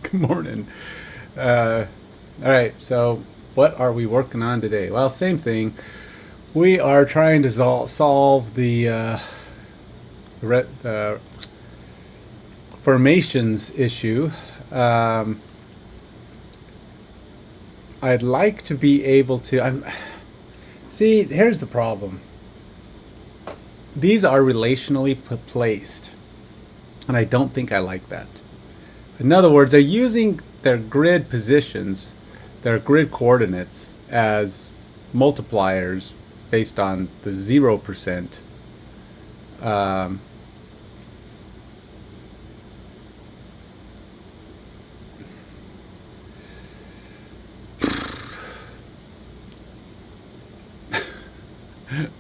Good morning. Uh, all right, so what are we working on today? Well, same thing. We are trying to solve the formations issue. Um, I'd like to be able to. See, here's the problem. These are relationally placed, and I don't think I like that. In other words, they're using their grid positions, their grid coordinates, as multipliers based on the 0%. Um,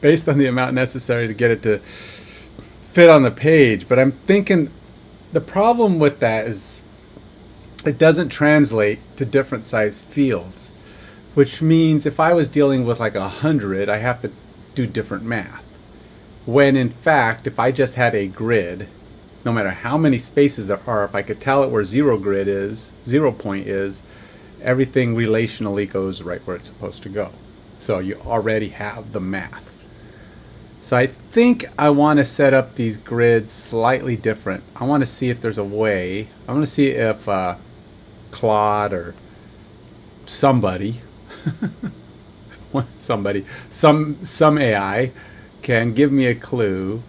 Based on the amount necessary to get it to fit on the page. But I'm thinking the problem with that is it doesn't translate to different size fields, which means if I was dealing with like 100, I have to do different math. When in fact, if I just had a grid, no matter how many spaces there are, if I could tell it where zero point is, everything relationally goes right where it's supposed to go. So you already have the math. So I think I want to set up these grids slightly different. I want to see if there's a way. I want to see if Claude or somebody, some AI can give me a clue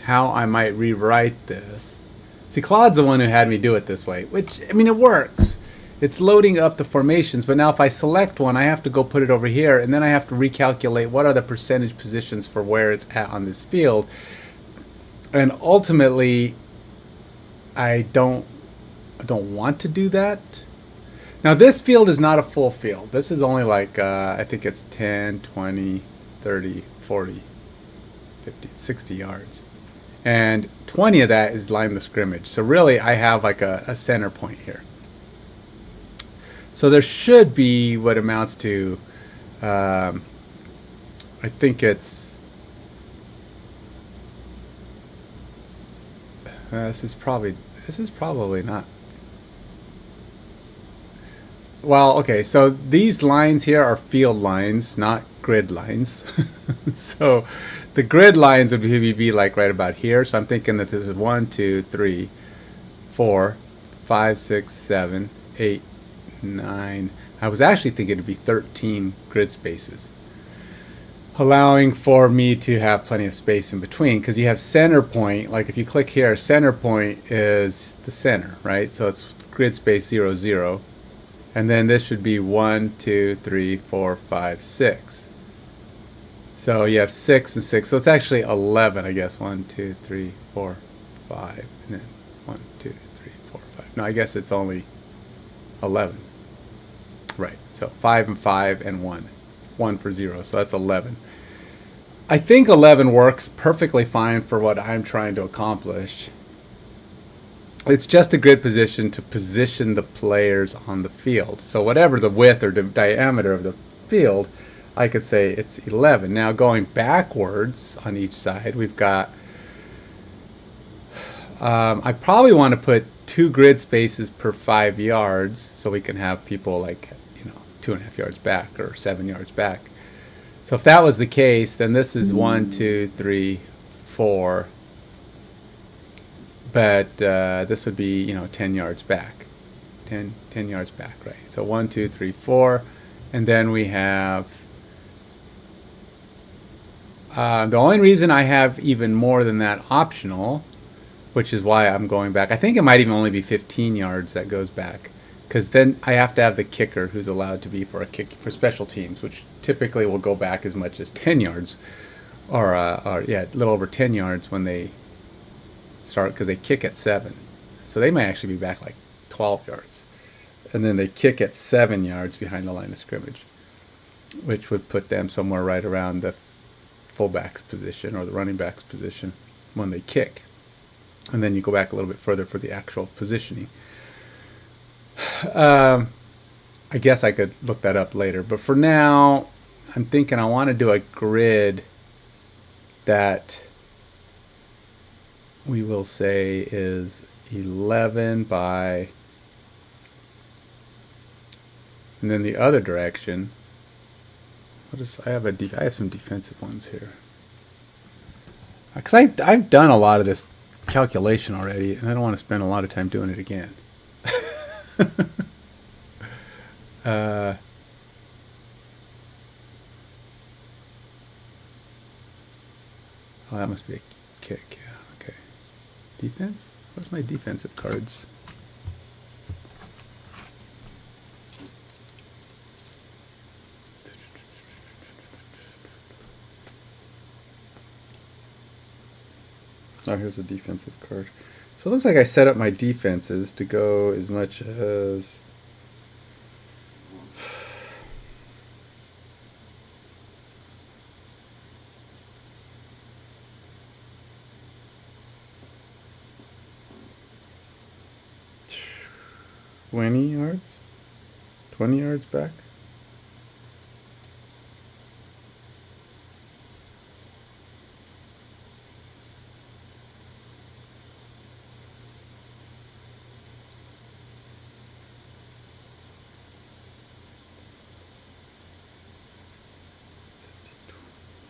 how I might rewrite this. See, Claude's the one who had me do it this way, which, I mean, it works. It's loading up the formations, but now if I select one, I have to go put it over here, and then I have to recalculate what are the percentage positions for where it's at on this field. And ultimately, I don't want to do that. Now, this field is not a full field. This is only like, I think it's 10, 20, 30, 40, 50, 60 yards. And 20 of that is line of scrimmage. So really, I have like a center point here. So there should be what amounts to, I think it's, this is probably not. Well, okay, so these lines here are field lines, not grid lines. So the grid lines would be like right about here. So I'm thinking that this is 1, 2, 3, 4, 5, 6, 7, 8, 9. I was actually thinking it'd be 13 grid spaces, allowing for me to have plenty of space in between, because you have center point. Like if you click here, center point is the center, right? So it's grid space 0, 0. And then this should be 1, 2, 3, 4, 5, 6. So you have 6 and 6. So it's actually 11, I guess. 1, 2, 3, 4, 5. And then 1, 2, 3, 4, 5. No, I guess it's only 11. Right. So 5 and 5 and 1. 1 for 0. So that's 11. I think 11 works perfectly fine for what I'm trying to accomplish. It's just a grid position to position the players on the field. So whatever the width or the diameter of the field, I could say it's 11. Now going backwards on each side, we've got, I probably want to put 2 grid spaces per 5 yards, so we can have people like, 2.5 yards back or 7 yards back. So if that was the case, then this is 1, 2, 3, 4. But this would be 10 yards back, 10 yards back, right? So 1, 2, 3, 4, and then we have the only reason I have even more than that optional, which is why I'm going back. I think it might even only be 15 yards that goes back, because then I have to have the kicker who's allowed to be for a kick for special teams, which typically will go back as much as 10 yards, or yeah, a little over 10 yards when they start, because they kick at 7, so they might actually be back like 12 yards, and then they kick at 7 yards behind the line of scrimmage, which would put them somewhere right around the fullback's position or the running back's position when they kick, and then you go back a little bit further for the actual positioning. I guess I could look that up later, but for now I'm thinking I want to do a grid that we will say is 11 by and then the other direction. I have some defensive ones here. Because I've done a lot of this calculation already, and I don't want to spend a lot of time doing it again. Oh, that must be a kick. Yeah, okay. Defense? Where's my defensive cards? Oh, here's a defensive card. So it looks like I set up my defenses to go as much as... $20 yards? 20 yards back?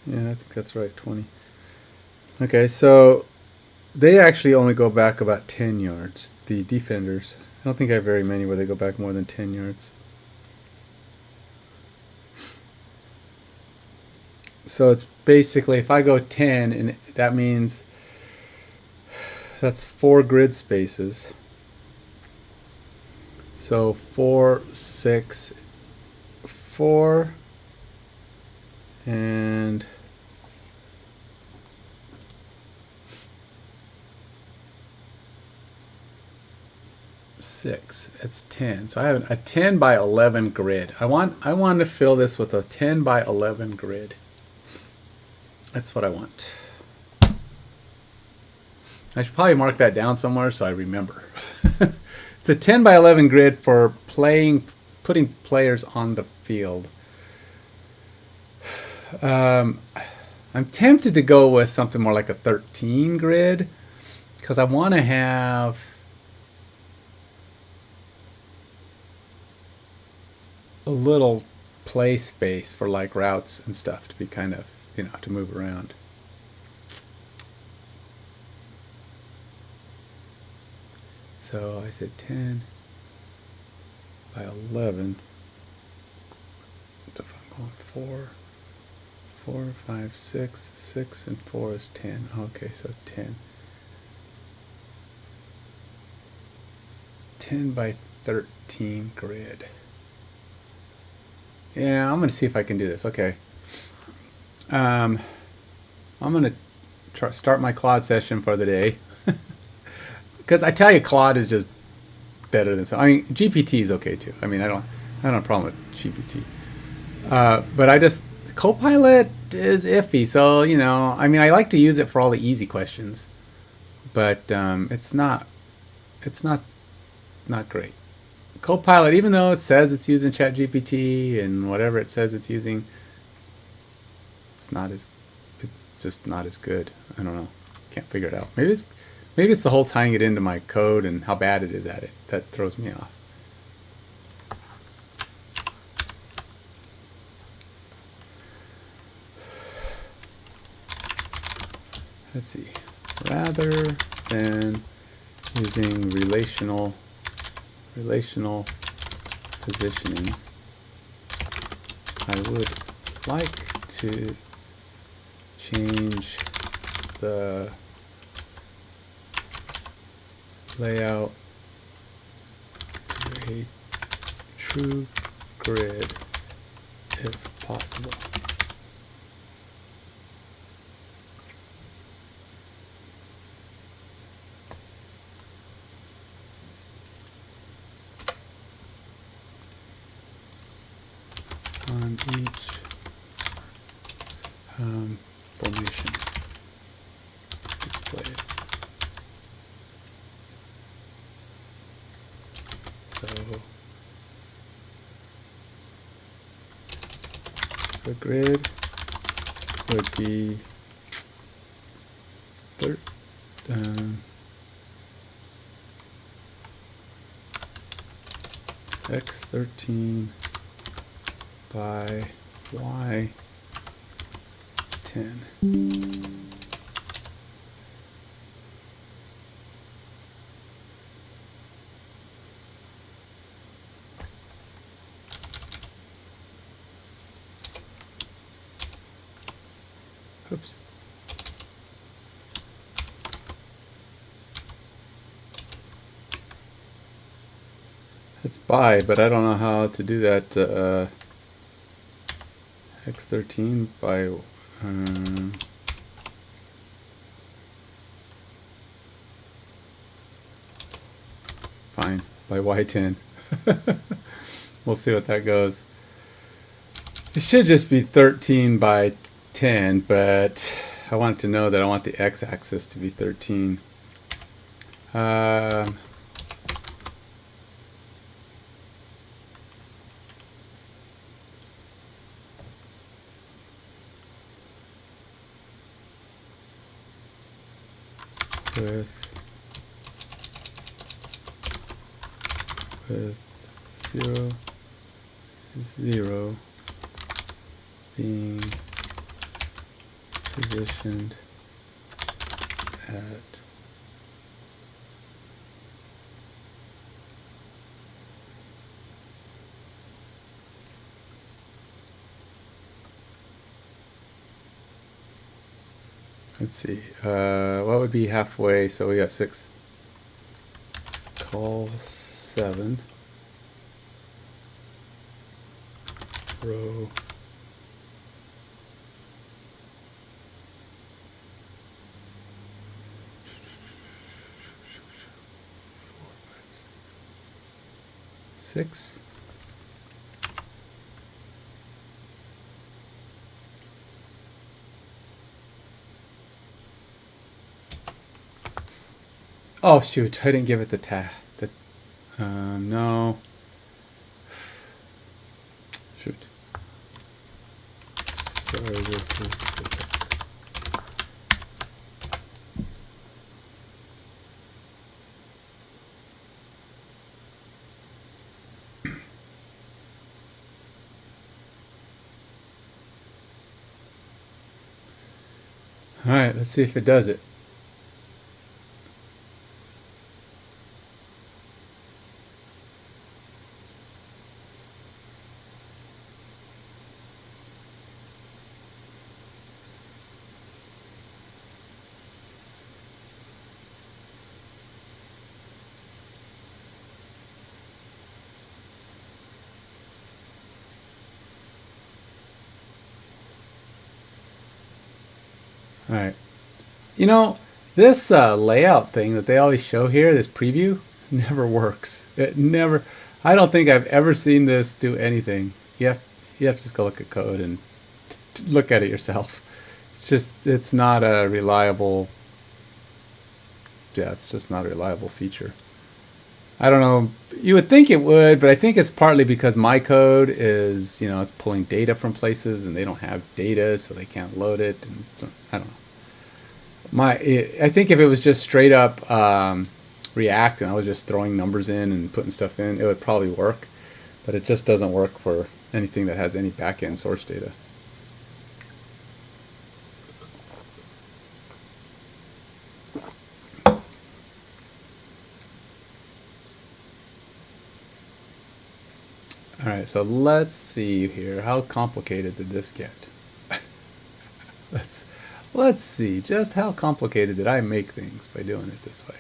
Yeah, I think that's right, 20. Okay, so they actually only go back about 10 yards, the defenders. I don't think I have very many where they go back more than 10 yards. So it's basically, if I go 10, and that means that's 4 grid spaces. So 4, 6, 4, and 6. It's 10. So I have a 10 by 11 grid. I want to fill this with a 10 by 11 grid. That's what I want. I should probably mark that down somewhere so I remember. It's a 10 by 11 grid for putting players on the field. I'm tempted to go with something more like a 13 grid because I want to have a little play space for like routes and stuff to be kind of, to move around. So I said 10 by 11. So if I'm going 4, 4, 5, 6, 6, and 4 is 10. Okay, so 10. 10 by 13 grid. Yeah, I'm going to see if I can do this. Okay. I'm going to start my Claude session for the day. Because I tell you, Claude is just better than some. I mean, GPT is okay too. I mean, I don't have a problem with GPT. But Copilot is iffy. So, I mean, I like to use it for all the easy questions. But it's not great. Copilot, even though it says it's using ChatGPT and whatever it says it's using, it's just not as good. I don't know. Can't figure it out. Maybe it's the whole tying it into my code and how bad it is at it that throws me off. Let's see. Rather than using relational positioning, I would like to change the layout to a true grid if possible. On each formation displayed. So the grid would be X13 by y10. Oops. It's by, but I don't know how to do that. X13 by fine, by Y10. We'll see what that goes. It should just be 13 by 10, but I want to know that I want the x-axis to be 13. With 0, 0 being positioned at let's see, what would be halfway? So we got 6. Call 7. Row. Six. Oh shoot! I didn't give it the no. Shoot. Sorry, this is. All right, let's see if it does it. All right. You know, this layout thing that they always show here, this preview, never works. It never. I don't think I've ever seen this do anything. You have to just go look at code and look at it yourself. It's not a reliable. Yeah, it's just not a reliable feature. I don't know. You would think it would, but I think it's partly because my code is, it's pulling data from places and they don't have data, so they can't load it. And so, I don't know. I think if it was just straight up React and I was just throwing numbers in and putting stuff in, it would probably work. But it just doesn't work for anything that has any backend source data. All right, so let's see here. How complicated did this get? Let's see. Just how complicated did I make things by doing it this way?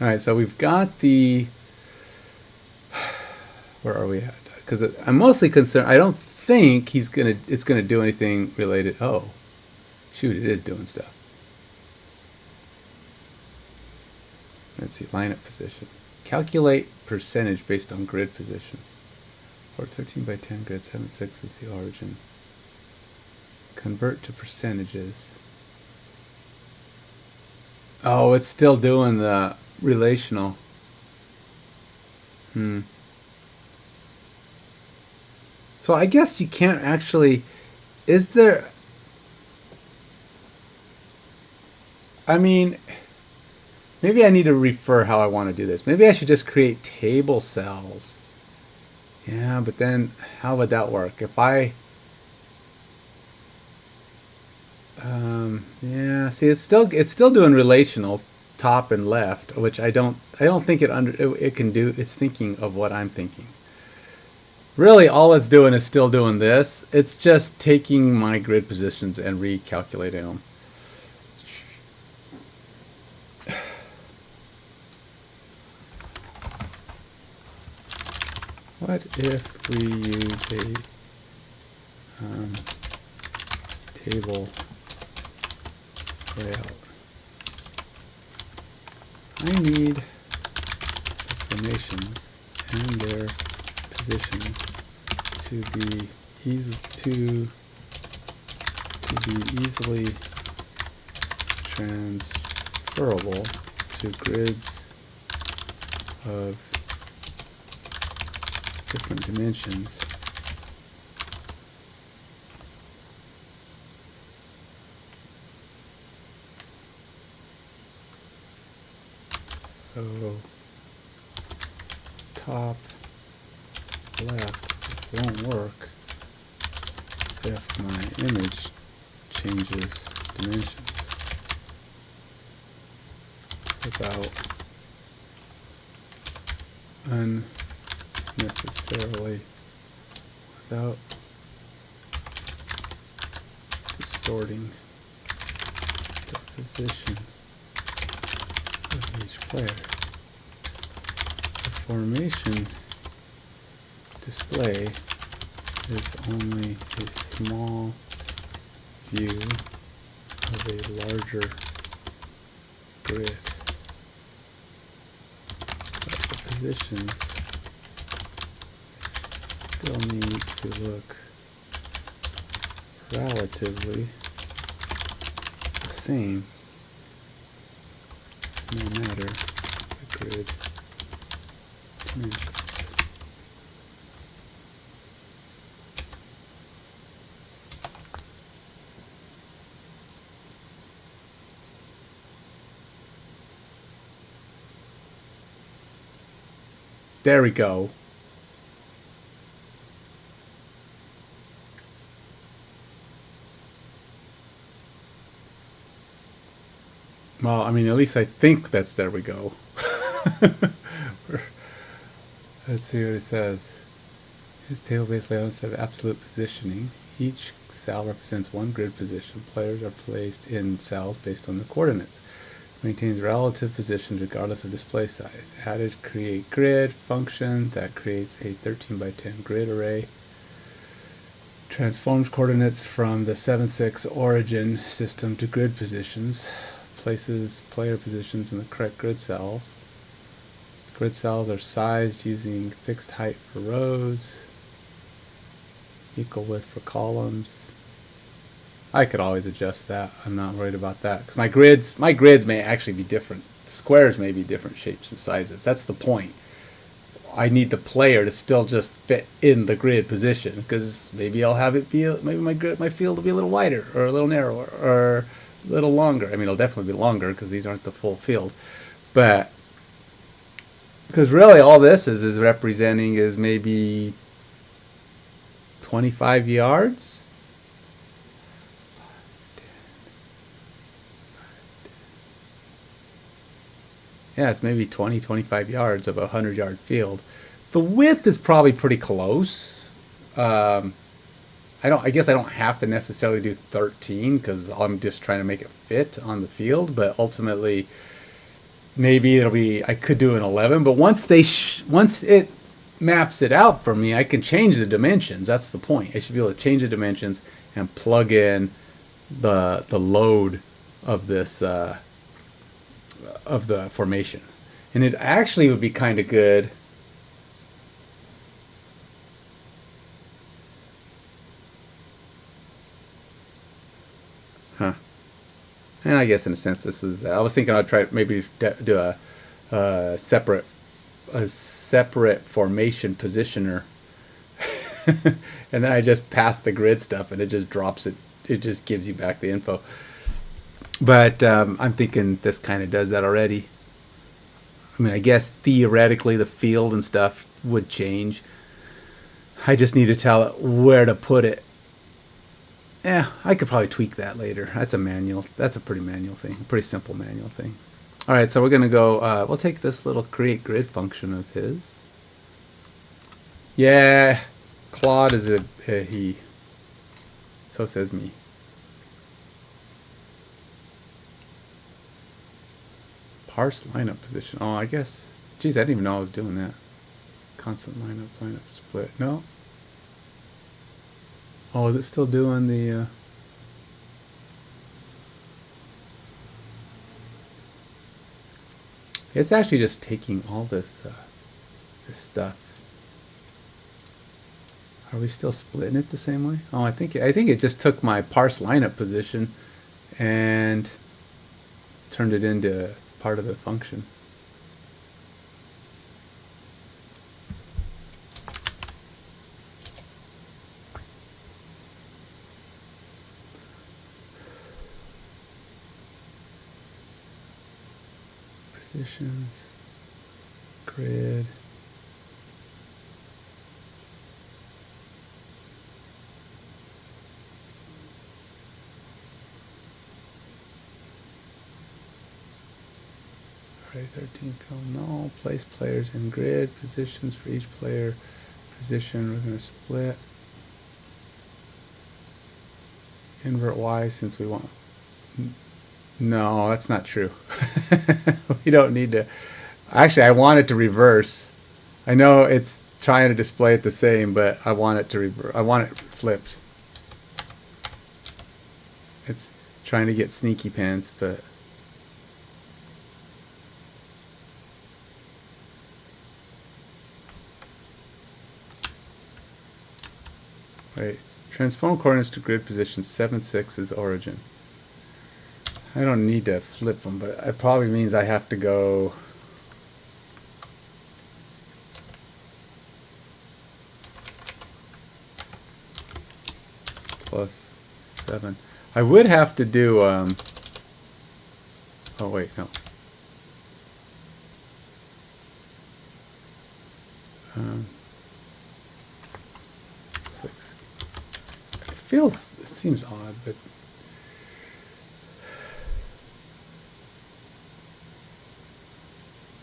All right, so we've got the. Where are we at? Because I'm mostly concerned. I don't think it's gonna do anything related. Oh, shoot! It is doing stuff. Let's see. Lineup position. Calculate percentage based on grid position. For 13 by 10 grid, 7.6 is the origin. Convert to percentages. Oh, it's still doing the relational. So I guess you can't actually. Is there? I mean, maybe I need to refer how I want to do this. Maybe I should just create table cells. Yeah, but then how would that work? If I, yeah, see, it's still doing relational top and left, which I don't think it can do. It's thinking of what I'm thinking. Really, all it's doing is still doing this. It's just taking my grid positions and recalculating them. What if we use a table layout? I need the formations and their positions to be easily transferable to grids of different dimensions. So top left won't work if my image changes dimensions without without distorting the position of each player. The formation display is only a small view of a larger grid. But the positions still need to look relatively the same, no matter the grid dimensions. There we go. Well, I mean, at least I think that's there we go. Let's see what it says. Here's table-based layout instead of absolute positioning. Each cell represents one grid position. Players are placed in cells based on the coordinates. Maintains relative positions regardless of display size. Added create grid function that creates a 13 by 10 grid array. Transforms coordinates from the 7.6 origin system to grid positions. Places player positions in the correct grid cells. Grid cells are sized using fixed height for rows, equal width for columns. I could always adjust that. I'm not worried about that because my grids may actually be different. The squares may be different shapes and sizes. That's the point. I need the player to still just fit in the grid position because maybe I'll have it be maybe my field will be a little wider or a little narrower or a little longer. I mean, it'll definitely be longer because these aren't the full field, but because really all this is representing is maybe 25 yards. Yeah, it's maybe 25 yards of a 100-yard field. The width is probably pretty close. I guess I don't have to necessarily do 13 because I'm just trying to make it fit on the field. But ultimately, maybe I could do an 11. But once it maps it out for me, I can change the dimensions. That's the point. I should be able to change the dimensions and plug in the load of this. Of the formation, and it actually would be kind of good. And I guess in a sense this is I was thinking I'd try maybe do a separate formation positioner and then I just pass the grid stuff and it just drops it just gives you back the info. But I'm thinking this kind of does that already. I mean, I guess theoretically the field and stuff would change. I just need to tell it where to put it. Yeah, I could probably tweak that later. That's a manual. That's a pretty manual thing. A pretty simple manual thing. All right, so we're going to go, we'll take this little create grid function of his. Yeah, Claude is a he. So says me. Parse lineup position. Oh, I guess. Geez, I didn't even know I was doing that. Constant lineup split. No. Oh, is it still doing the... It's actually just taking all this this stuff. Are we still splitting it the same way? Oh, I think it just took my parse lineup position and turned it into part of the function. Positions, grid. Array 13 fill null. Place players in grid. Positions for each player. Position we're going to split. Invert Y since we want. No, that's not true. We don't need to. Actually, I want it to reverse. I know it's trying to display it the same, but I want it to reverse. I want it flipped. It's trying to get sneaky pants, but wait. Transform coordinates to grid position 7,6 is origin. I don't need to flip them, but it probably means I have to go +7. I would have to do oh wait, no. It seems odd, but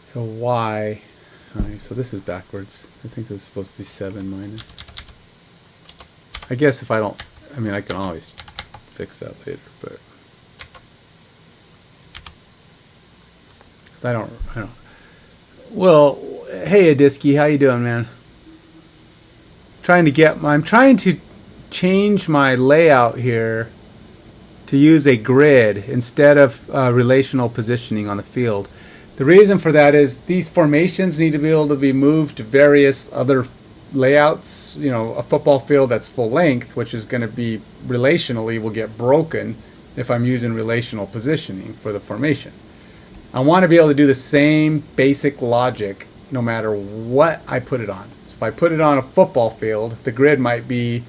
so Y, alright, so this is backwards. I think this is supposed to be 7 minus. I guess if I don't, I mean, I can always fix that later, but because I don't. Well, hey Adisky, how you doing, man? I'm trying to change my layout here to use a grid instead of relational positioning on the field. The reason for that is these formations need to be able to be moved to various other layouts. You know, a football field that's full length, which is going to be relationally, will get broken if I'm using relational positioning for the formation. I want to be able to do the same basic logic no matter what I put it on. So if I put it on a football field, the grid might be,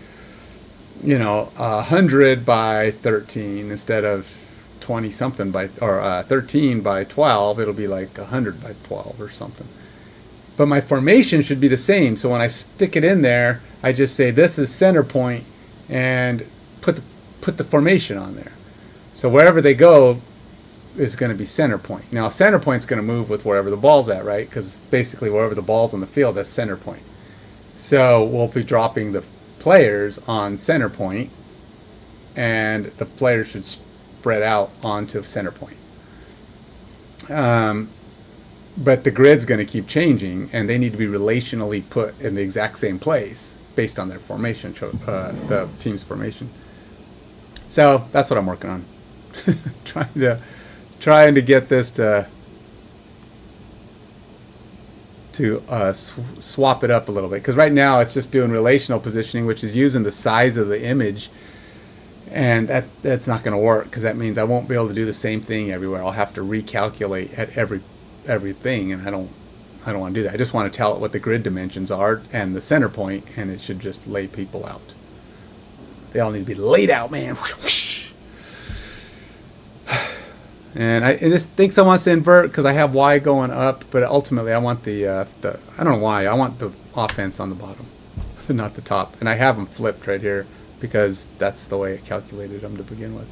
you know, 100 by 13 instead of 20 something by, or 13 by 12. It'll be like 100 by 12 or something. But my formation should be the same. So when I stick it in there, I just say this is center point and put the formation on there. So wherever they go is going to be center point. Now center point's going to move with wherever the ball's at, right? Because basically wherever the ball's on the field, that's center point. So we'll be dropping the players on center point, and the players should spread out onto center point. But the grid's going to keep changing, and they need to be relationally put in the exact same place based on their formation, the team's formation. So that's what I'm working on. trying to get this to swap it up a little bit, because right now it's just doing relational positioning, which is using the size of the image, and that's not going to work, because that means I won't be able to do the same thing everywhere. I'll have to recalculate at everything, and I don't want to do that. I just want to tell it what the grid dimensions are and the center point, and it should just lay people out. They all need to be laid out, man. And I this thinks I want to invert because I have Y going up, but ultimately I want the I don't know why, I want the offense on the bottom, not the top. And I have them flipped right here because that's the way it calculated them to begin with.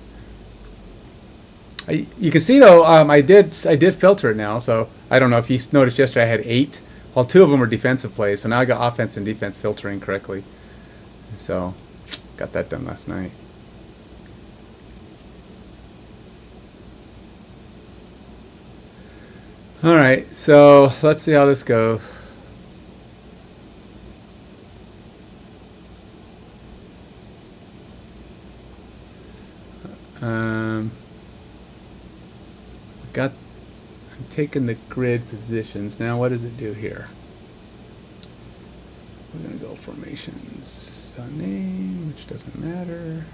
You can see though, I did filter it now, so I don't know if you noticed yesterday I had 8. Well, 2 of them were defensive plays, so now I got offense and defense filtering correctly. So got that done last night. All right, so let's see how this goes. I'm taking the grid positions. Now what does it do here? We're going to go formations .name, which doesn't matter.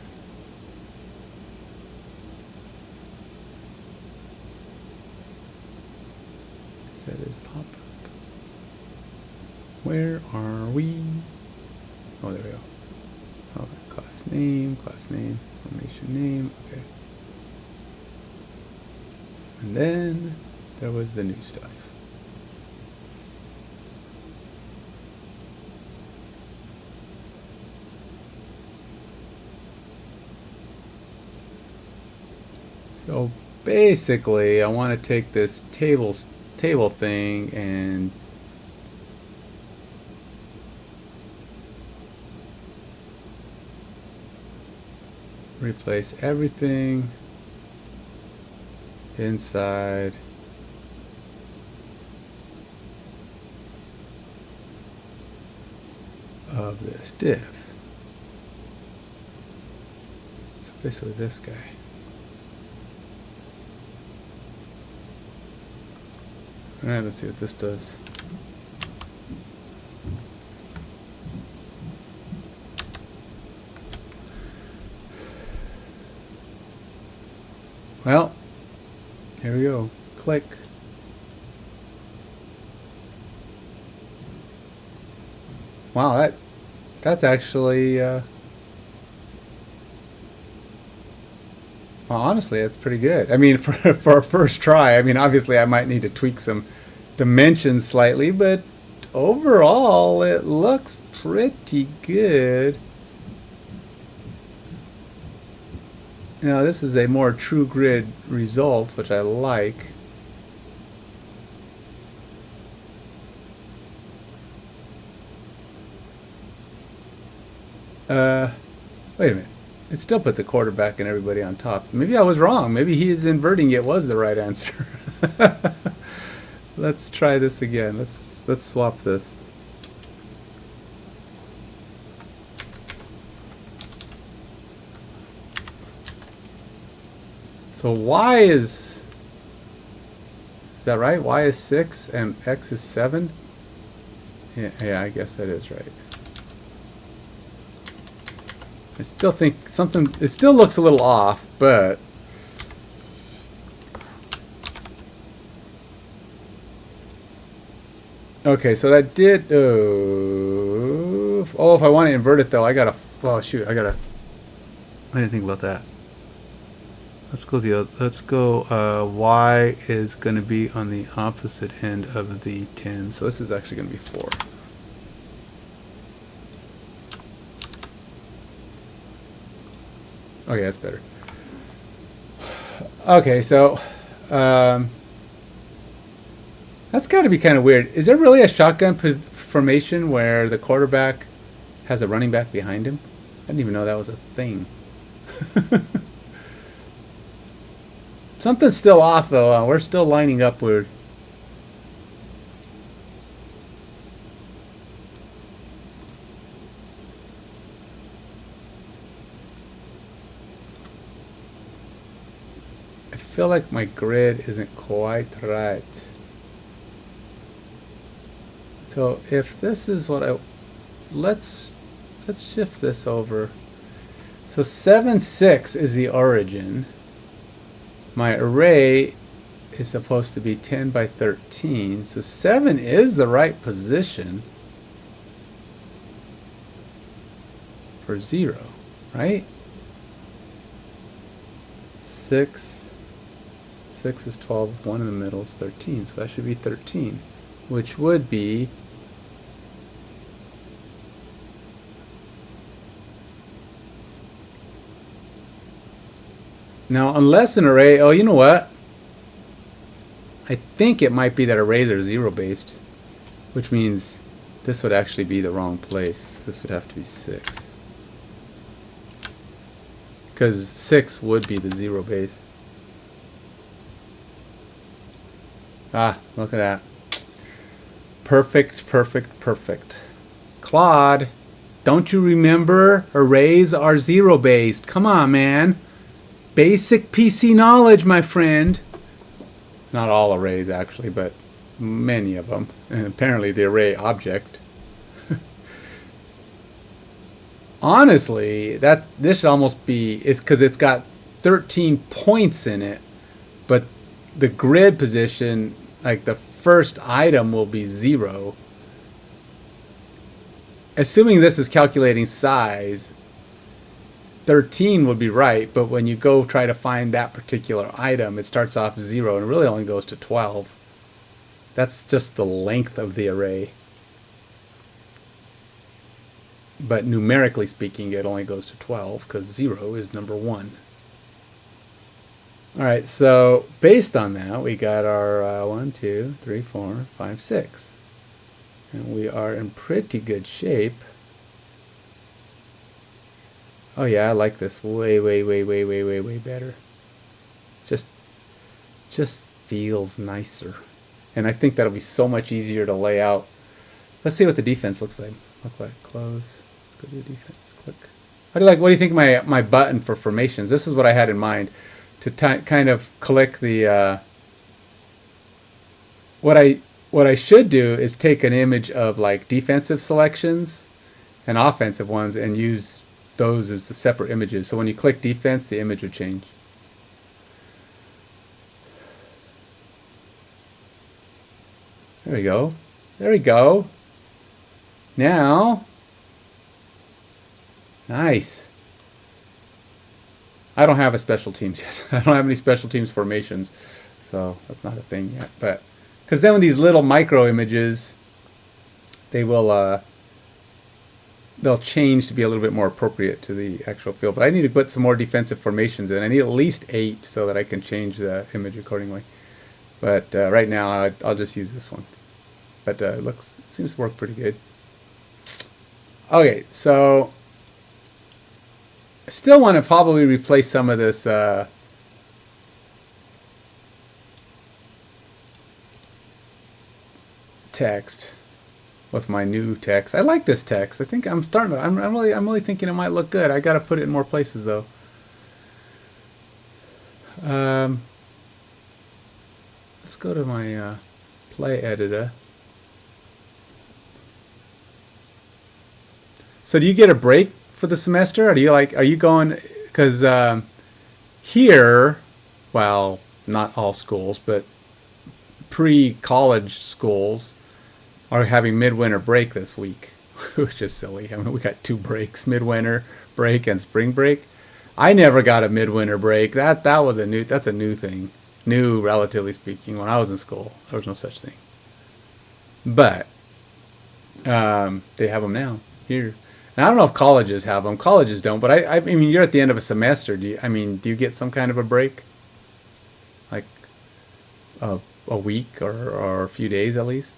Set as pop-up. Where are we? Oh, there we go. Oh, class name, formation name. Okay. And then there was the new stuff. So basically, I want to take this table thing and replace everything inside of this div. So basically this guy. Alright, let's see what this does. Well, here we go. Click. Wow, that's actually well, honestly, it's pretty good. I mean, for a first try, I mean, obviously I might need to tweak some dimensions slightly, but overall it looks pretty good. Now this is a more true grid result, which I like. Wait a minute. It still put the quarterback and everybody on top. Maybe I was wrong. Maybe he is inverting it was the right answer. Let's try this again. Let's swap this. So Y is that right? Y is 6 and X is 7? Yeah, I guess that is right. I still think it still looks a little off, but okay, so that did oh, if I want to invert it though, I didn't think about that. Let's go Y is going to be on the opposite end of the 10, so this is actually going to be 4. Okay, that's better. Okay, so that's got to be kind of weird. Is there really a shotgun formation where the quarterback has a running back behind him? I didn't even know that was a thing. Something's still off though. We're still lining up weird. I feel like my grid isn't quite right. So if this is what let's shift this over. So 7, 6 is the origin. My array is supposed to be 10 by 13. So 7 is the right position for 0, right? 6, 6 is 12, 1 in the middle is 13, so that should be 13, which would be now, unless an array, oh, you know what? I think it might be that arrays are zero based, which means this would actually be the wrong place. This would have to be 6. Because 6 would be the zero base. Ah, look at that. Perfect, perfect, perfect. Claude, don't you remember arrays are zero based? Come on, man. Basic PC knowledge, my friend. Not all arrays, actually, but many of them. And apparently the array object. Honestly, this should almost be, it's because it's got 13 points in it, but the grid position, like the first item will be 0. Assuming this is calculating size, 13 would be right, but when you go try to find that particular item, it starts off 0 and it really only goes to 12. That's just the length of the array. But numerically speaking, it only goes to 12 because 0 is number 1. All right, so based on that, we got our 1, 2, 3, 4, 5, 6. And we are in pretty good shape. Oh yeah, I like this way, way, way, way, way, way, way better. Just feels nicer. And I think that'll be so much easier to lay out. Let's see what the defense looks like. Close. Let's go to the defense. Click. What do you think my button for formations? This is what I had in mind to kind of click the. What I should do is take an image of like defensive selections and offensive ones and use those as the separate images. So when you click defense, the image would change. There we go. There we go. Now, nice. I don't have a special teams yet. I don't have any special teams formations, so that's not a thing yet. But because then with these little micro images, they will they'll change to be a little bit more appropriate to the actual field. But I need to put some more defensive formations in. I need at least 8 so that I can change the image accordingly. But right now, I'll just use this one. But it seems to work pretty good. Okay, so I still want to probably replace some of this text with my new text. I like this text. I think I'm really thinking it might look good. I got to put it in more places though. Let's go to my play editor. So do you get a break for the semester, or are you going, because here, well, not all schools, but pre-college schools are having midwinter break this week, which is silly. I mean, we got 2 breaks, midwinter break and spring break. I never got a midwinter break. That's a new thing. New, relatively speaking. When I was in school, there was no such thing. But they have them now here. And I don't know if colleges have them. Colleges don't. But I mean, you're at the end of a semester. Do you get some kind of a break? Like a week or a few days at least?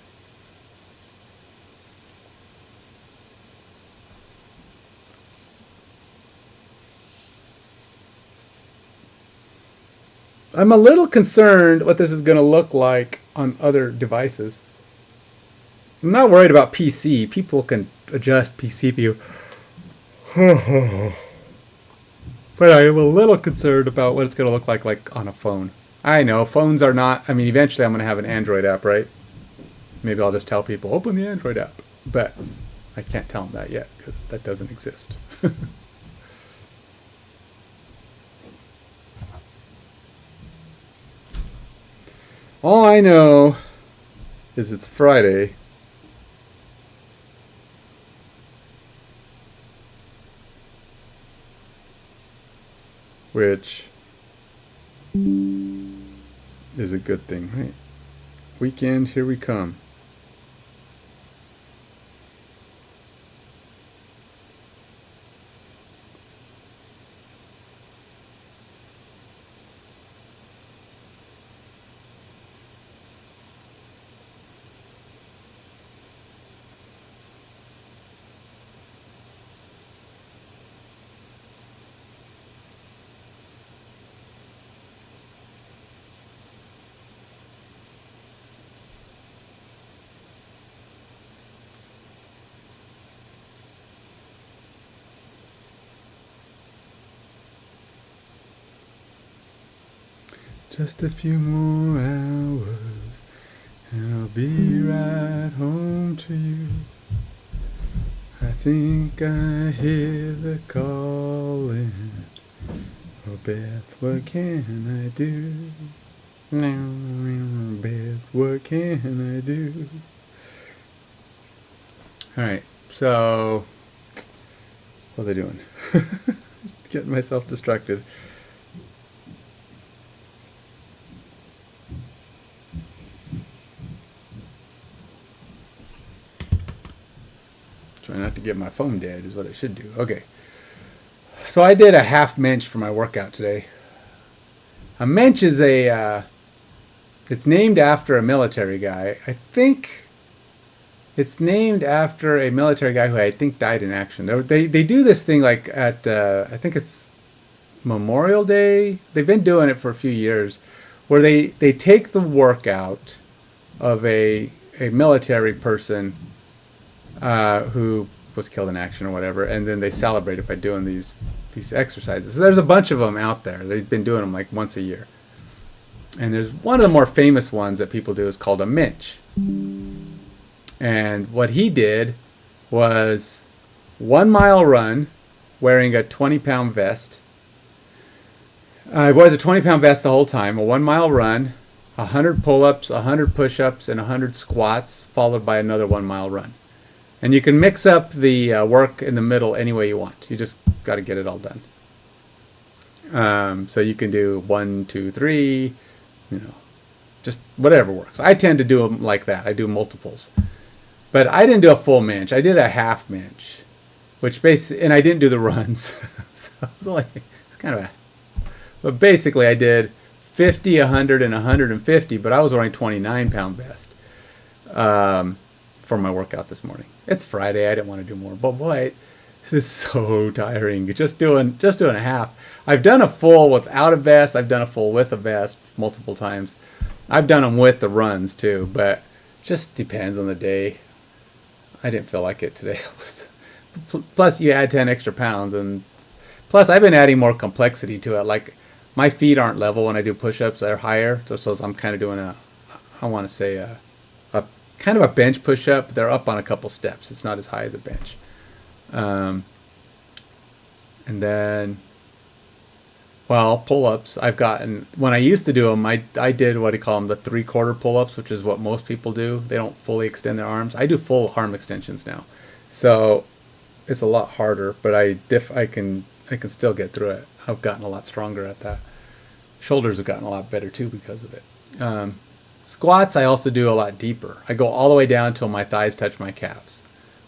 I'm a little concerned what this is going to look like on other devices. I'm not worried about PC. People can adjust PC view. But I am a little concerned about what it's going to look like on a phone. I know, phones are not... I mean, eventually I'm going to have an Android app, right? Maybe I'll just tell people, open the Android app. But I can't tell them that yet, because that doesn't exist. All I know is it's Friday. Which is a good thing, right? Weekend, here we come. Just a few more hours, and I'll be right home to you. I think I hear the calling. Oh, Beth, what can I do? Now, Beth, what can I do? Alright, so what was I doing? Getting myself distracted. Try not to get my phone dead is what I should do. Okay. So I did a half mensch for my workout today. A mensch is it's named after a military guy. I think it's named after a military guy who I think died in action. They do this thing like at, I think it's Memorial Day. They've been doing it for a few years where they take the workout of a military person who was killed in action or whatever, and then they celebrate it by doing these exercises. So there's a bunch of them out there. They've been doing them like once a year. And there's one of the more famous ones that people do is called a mensch. And what he did was 1 mile run wearing a 20-pound vest. It was a 20-pound vest the whole time. A 1 mile run, 100 pull-ups, 100 push-ups, and 100 squats, followed by another 1 mile run. And you can mix up the work in the middle any way you want. You just got to get it all done. So you can do 1, 2, 3, just whatever works. I tend to do them like that. I do multiples. But I didn't do a full mensch. I did a half mensch, and I didn't do the runs. So it's kind of but basically I did 50, 100, and 150, but I was wearing 29-pound vest for my workout this morning. It's Friday. I didn't want to do more, but boy, it is so tiring. Just doing a half. I've done a full without a vest. I've done a full with a vest multiple times. I've done them with the runs too, but just depends on the day. I didn't feel like it today. Plus, you add 10 extra pounds, and plus I've been adding more complexity to it. Like my feet aren't level when I do push-ups; they're higher. So I'm kind of doing I want to say a kind of a bench push-up. They're up on a couple steps. It's not as high as a bench. And then, well, pull-ups. I've gotten, when I used to do them, I did what I call them the 3/4 pull-ups, which is what most people do. They don't fully extend their arms. I do full arm extensions now. So it's a lot harder, but I can still get through it. I've gotten a lot stronger at that. Shoulders have gotten a lot better too because of it. Squats, I also do a lot deeper. I go all the way down until my thighs touch my calves.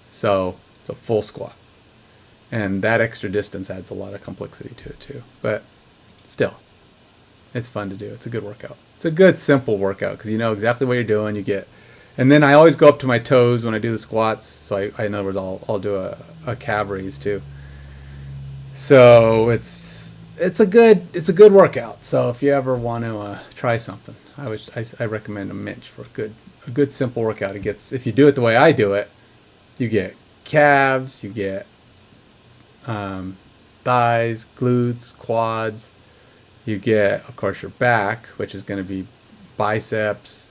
So it's a full squat. And that extra distance adds a lot of complexity to it too. But still, it's fun to do. It's a good workout. It's a good, simple workout because you know exactly what you're doing. And then I always go up to my toes when I do the squats. So in other words, I'll do a calf raise too. So it's a good workout. So if you ever want to try something, I recommend a mensch for a good simple workout. If you do it the way I do it, you get calves, you get thighs, glutes, quads. You get, of course, your back, which is going to be biceps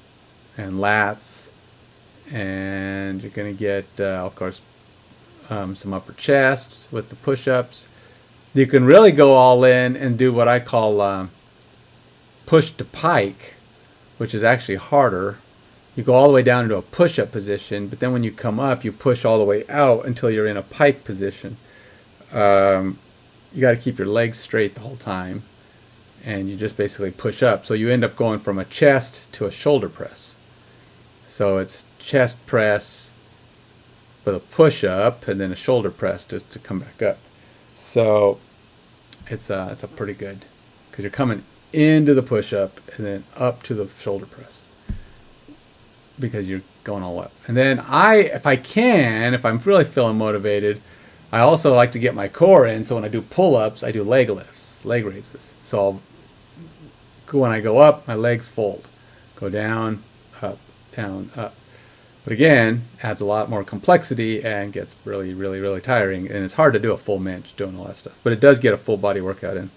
and lats, and you're going to get, of course, some upper chest with the push-ups. You can really go all in and do what I call push to pike, which is actually harder. You go all the way down into a push-up position, but then when you come up, you push all the way out until you're in a pike position. You got to keep your legs straight the whole time. and you just basically push up. So you end up going from a chest to a shoulder press. So it's chest press for the push up, and then a shoulder press just to come back up. So it's a pretty good, because you're coming into the push up and then up to the shoulder press, because you're going all up. And then if I'm really feeling motivated, I also like to get my core in. So when I do pull-ups, I do leg lifts, leg raises. So when I go up, my legs fold, go down, up, down, up. But again, adds a lot more complexity and gets really, really, really tiring. And it's hard to do a full minute doing all that stuff. But it does get a full body workout in.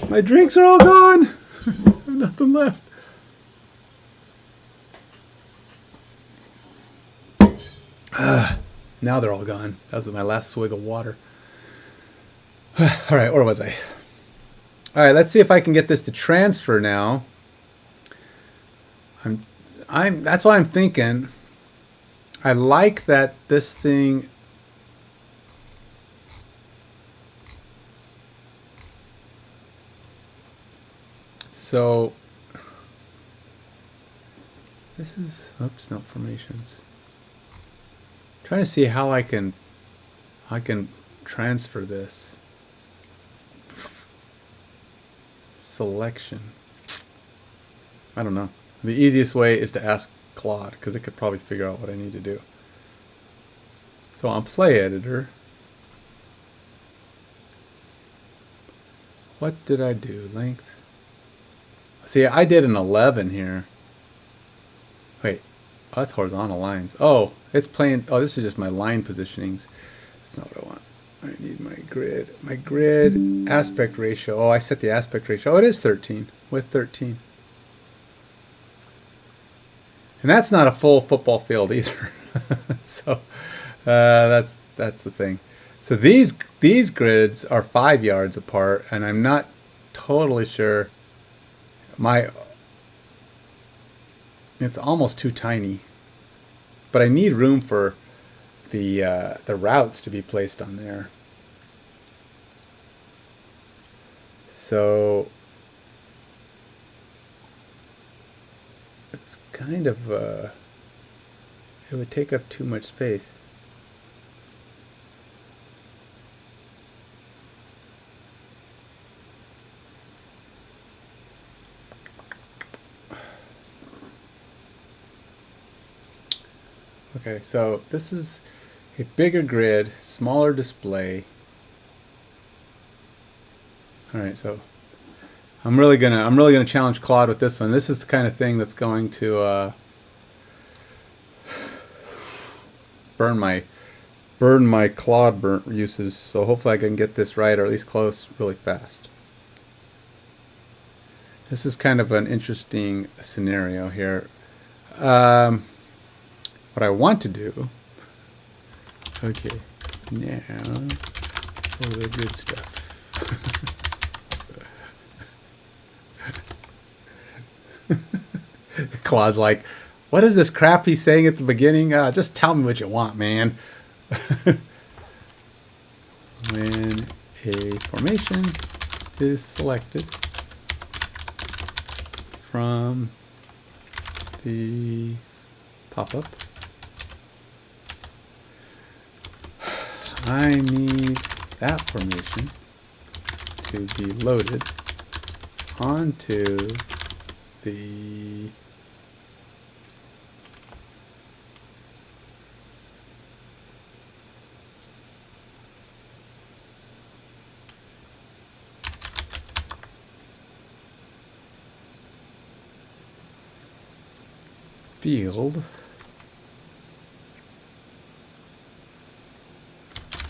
My drinks are all gone. I have nothing left. Now they're all gone. That was my last swig of water. All right, where was I? All right, let's see if I can get this to transfer now. That's what I'm thinking. I like that this thing. So this is, oops, no, formations. Trying to see how I can transfer this. Selection. I don't know. The easiest way is to ask Claude, because it could probably figure out what I need to do. So on Play Editor, what did I do? Length. See, I did an 11 here. Wait, oh, that's horizontal lines. Oh, it's playing. Oh, this is just my line positionings. That's not what I want. I need my grid. My grid aspect ratio. Oh, I set the aspect ratio. Oh, it is 13 with 13. And that's not a full football field either. So that's the thing. So these grids are 5 yards apart, and I'm not totally sure. It's almost too tiny, but I need room for the routes to be placed on there. So it's kind of it would take up too much space. Okay, so this is a bigger grid, smaller display. All right, so I'm really gonna challenge Claude with this one. This is the kind of thing that's going to burn my Claude uses. So hopefully I can get this right, or at least close, really fast. This is kind of an interesting scenario here. What I want to do, okay, now for the good stuff. Claude's like, what is this crap he's saying at the beginning? Just tell me what you want, man. When a formation is selected from the pop-up, I need that formation to be loaded onto the field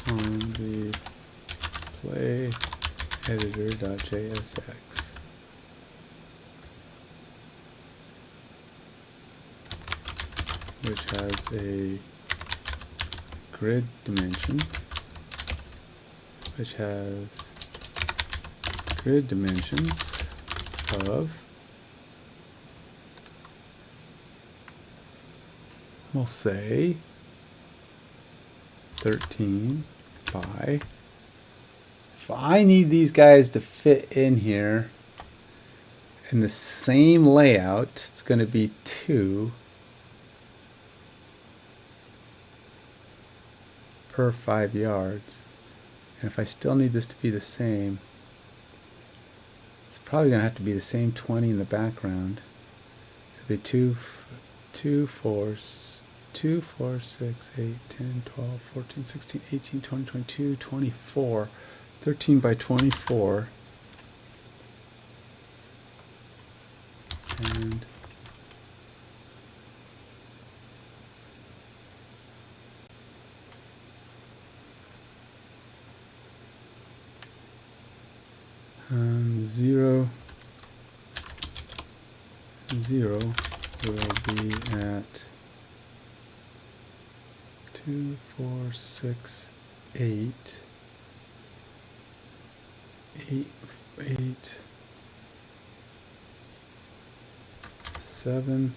on the play editor.jsx. Which has a grid dimension, which has grid dimensions of, we'll say 13 by if I need these guys to fit in here in the same layout, it's going to be 2 per 5 yards. And if I still need this to be the same, it's probably going to have to be the same 20 in the background. So it'll be 2, 4, 6, 8, 10, 12, 14, 16, 18, 20, 22, 24. 13 by 24. And zero will be at 2, 4, 6, 8, 7,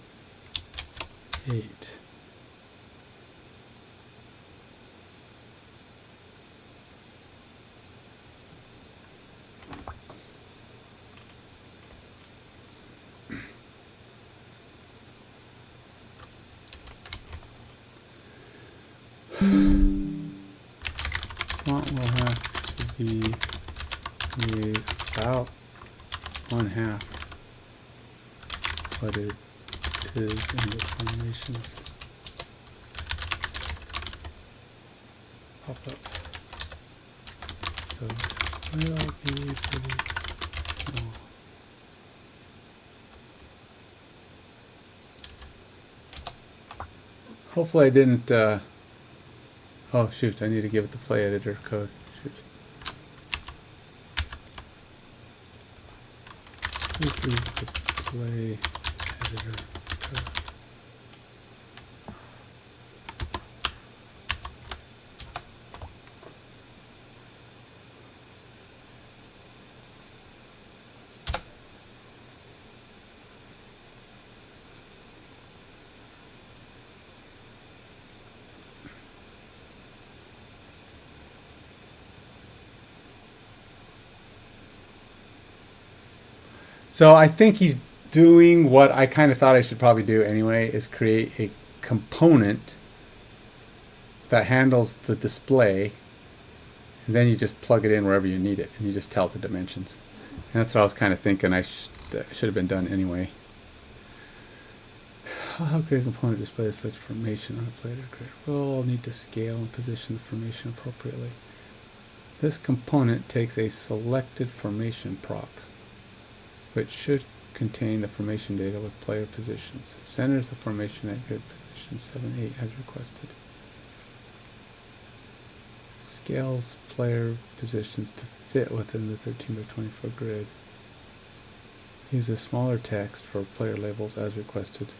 8. Font will have to be made about 1/2 what it is in the formations. Pop up. So will be pretty small. Hopefully I didn't oh shoot, I need to give it the play editor code. Shoot. This is the play editor code. So I think he's doing what I kind of thought I should probably do anyway, is create a component that handles the display, and then you just plug it in wherever you need it, and you just tell the dimensions. And that's what I was kind of thinking should have been done anyway. How create a component display such formation on a plate or grid? Well, I'll need to scale and position the formation appropriately. This component takes a selected formation prop, which should contain the formation data with player positions. Centers the formation at grid position 7, 8 as requested. Scales player positions to fit within the 13 by 24 grid. Uses smaller text for player labels as requested.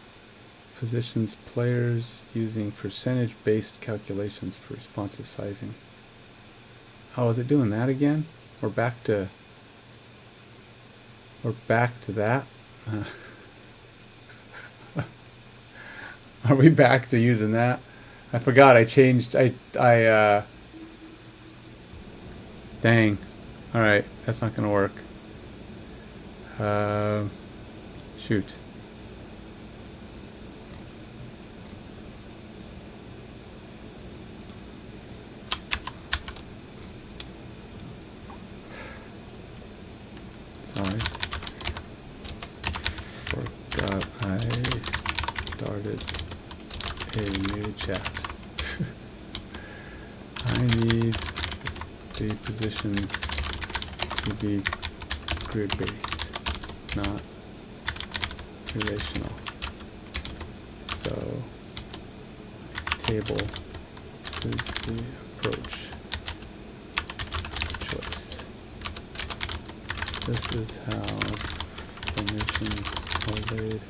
Positions players using percentage-based calculations for responsive sizing. Oh, is it doing that again? We're back to that. Are we back to using that? I forgot I changed. Dang. Alright, that's not gonna work. Shoot. Sorry. Forgot I started a new chat. I need the positions to be grid-based, not relational. So, table is the approach choice. This is how formations are laid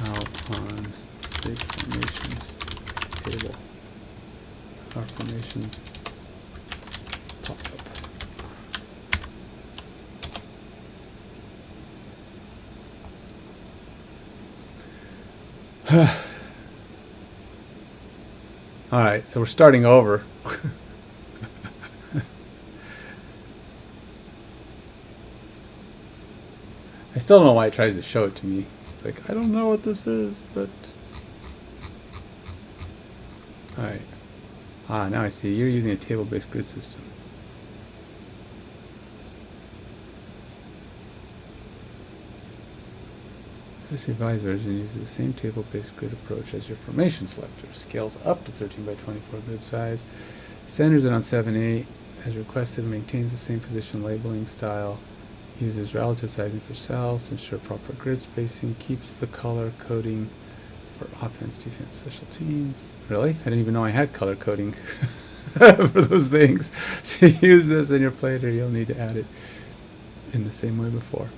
out on the formations table. Our formations pop up. All right, so we're starting over. I still don't know why it tries to show it to me. It's like, I don't know what this is, but... Alright. Ah, now I see. You're using a table-based grid system. This revised version uses the same table-based grid approach as your formation selector. Scales up to 13 by 24 grid size. Centers it on 7/8 as requested. Maintains the same position labeling style. Uses relative sizing for cells to ensure proper grid spacing. Keeps the color coding for offense, defense, special teams. Really? I didn't even know I had color coding for those things. To use this in your plater, you'll need to add it in the same way before.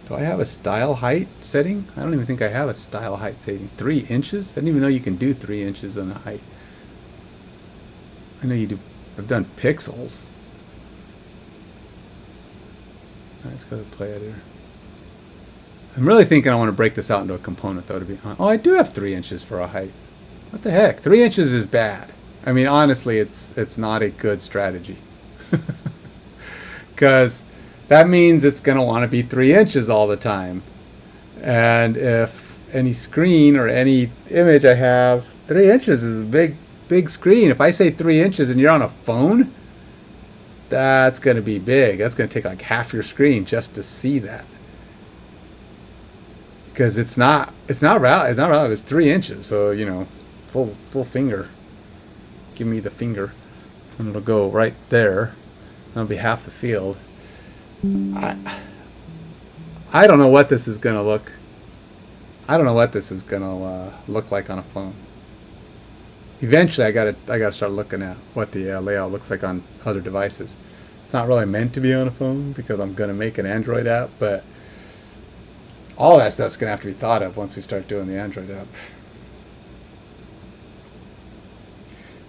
Do I have a style height setting? I don't even think I have a style height setting. 3 inches? I didn't even know you can do 3 inches on a height. I know you do. I've done pixels. Let's go to play editor. I'm really thinking I want to break this out into a component though, to be honest. Oh, I do have 3 inches for a height. What the heck? 3 inches is bad. I mean, honestly, it's not a good strategy. Because that means it's going to want to be 3 inches all the time. And if any screen or any image I have, 3 inches is a big screen. If I say 3 inches and you're on a phone, that's going to be big. That's going to take like half your screen just to see that. Because it's not relative. It's 3 inches. So, you know, full finger. Give me the finger. And it'll go right there. That'll be half the field. I don't know what this is gonna look. I don't know what this is gonna look like on a phone. Eventually, I gotta start looking at what the layout looks like on other devices. It's not really meant to be on a phone because I'm gonna make an Android app, but all that stuff's gonna have to be thought of once we start doing the Android app.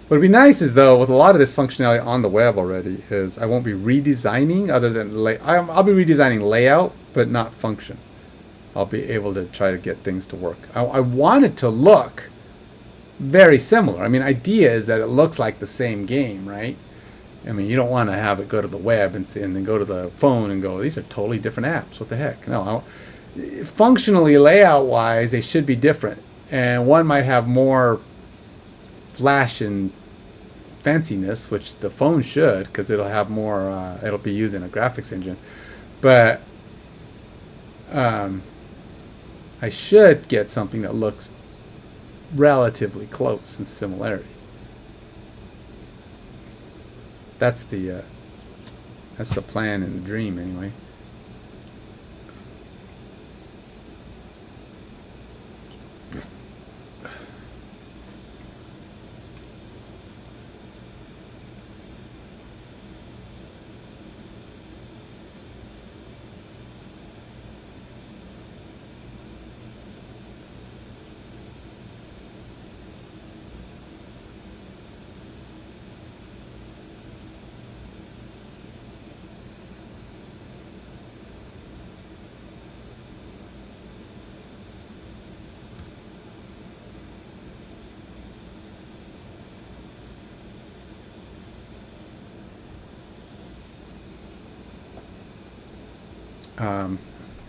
What would be nice is, though, with a lot of this functionality on the web already, is I won't be redesigning other than I'll be redesigning layout, but not function. I'll be able to try to get things to work. I want it to look very similar. I mean, idea is that it looks like the same game, right? I mean, you don't want to have it go to the web and then go to the phone and go, these are totally different apps. What the heck? No, functionally, layout-wise, they should be different. And one might have more flash and fanciness, which the phone should, because it'll have more, it'll be using a graphics engine. But I should get something that looks relatively close in similarity. That's the plan and the dream, anyway.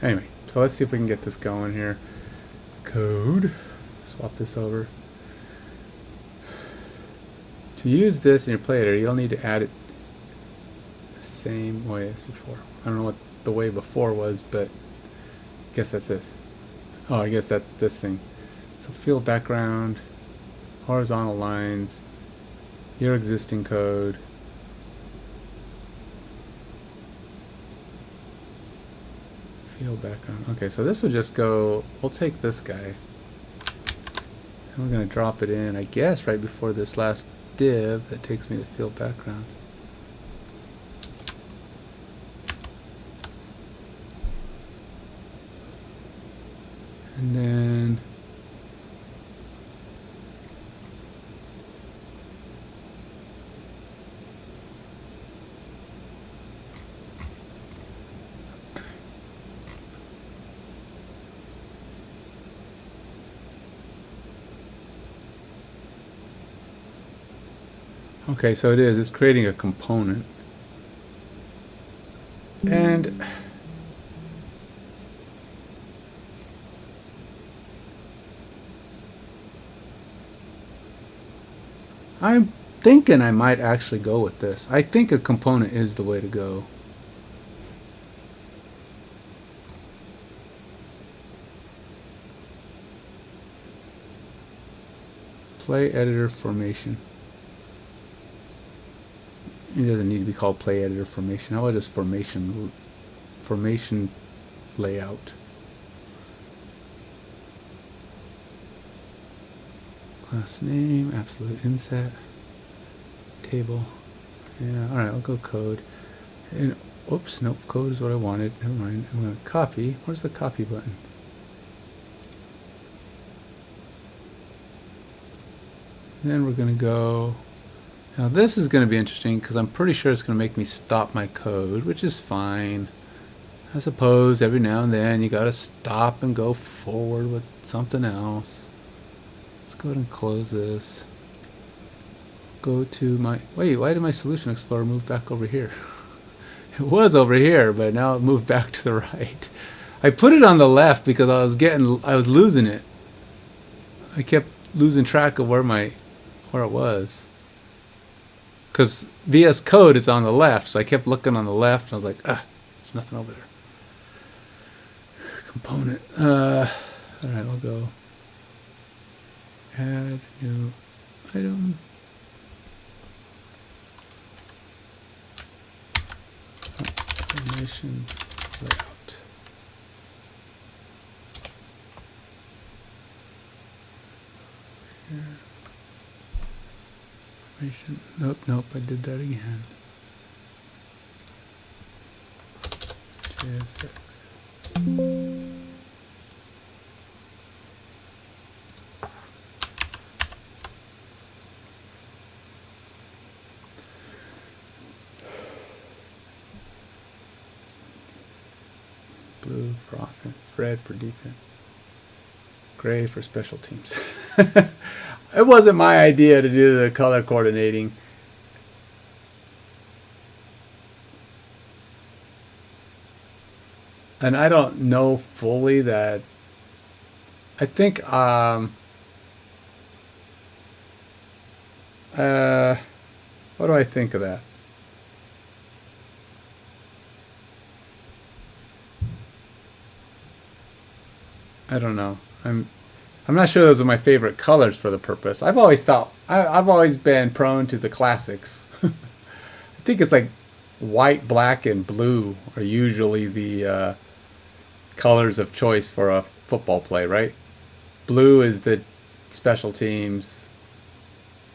Anyway, so let's see if we can get this going here. Code. Swap this over. To use this in your player, you'll need to add it the same way as before. I don't know what the way before was, but I guess that's this. Oh, I guess that's this thing. So field background, horizontal lines, your existing code. Field background. Okay, so this will just go, we'll take this guy and we're going to drop it in, I guess, right before this last div that takes me to field background. And then okay, so it is. It's creating a component. And I'm thinking I might actually go with this. I think a component is the way to go. Play editor formation. It doesn't need to be called play editor formation. How about just formation layout? Class name, absolute inset, table. Yeah, all right, I'll go code. And oops, nope, code is what I wanted. Never mind. I'm going to copy. Where's the copy button? And then we're going to go. Now this is going to be interesting because I'm pretty sure it's going to make me stop my code, which is fine. I suppose every now and then you got to stop and go forward with something else. Let's go ahead and close this. Go to my, wait, why did my Solution Explorer move back over here? It was over here, but now it moved back to the right. I put it on the left because I was losing it. I kept losing track of where it was. Because VS Code is on the left, so I kept looking on the left, and I was like, there's nothing over there. Component. Alright, I'll go add new item. Formation layout. Here. Formation. Nope, I did that again. JSX. Blue for offense, red for defense, gray for special teams. It wasn't my idea to do the color coordinating. And I don't know fully that. I think what do I think of that? I don't know. I'm not sure those are my favorite colors for the purpose. I've always thought I've always been prone to the classics. I think it's like white, black, and blue are usually the colors of choice for a football play, right? Blue is the special teams,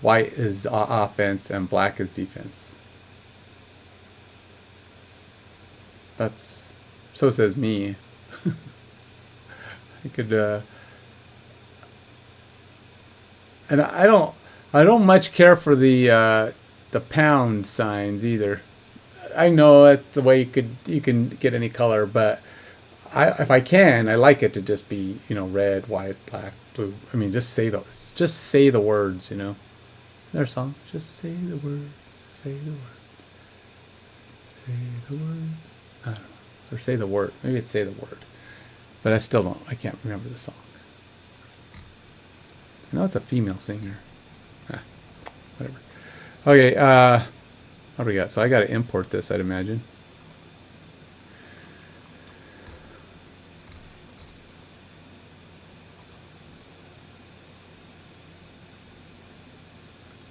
white is offense, and black is defense. So says me. I could, and I don't much care for the pound signs either. I know that's the way you can get any color, but if I can, I like it to just be, red, white, black, blue. I mean, just say the words, Is there a song? Just say the words, say the words, say the words. I don't know, or say the word. Maybe it's say the word. But I can't remember the song. I know it's a female singer. Whatever. Okay, what do we got? So I got to import this, I'd imagine.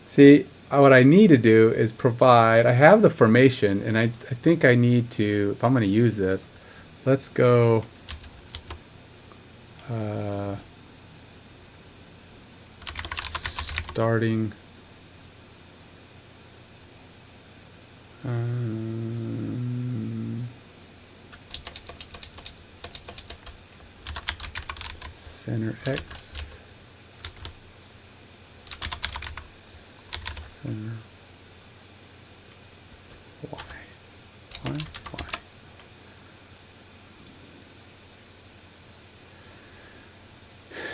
See, what I need to do is provide, I have the formation, and I think I need to, if I'm going to use this, let's go... starting center X, center Y, Y, Y.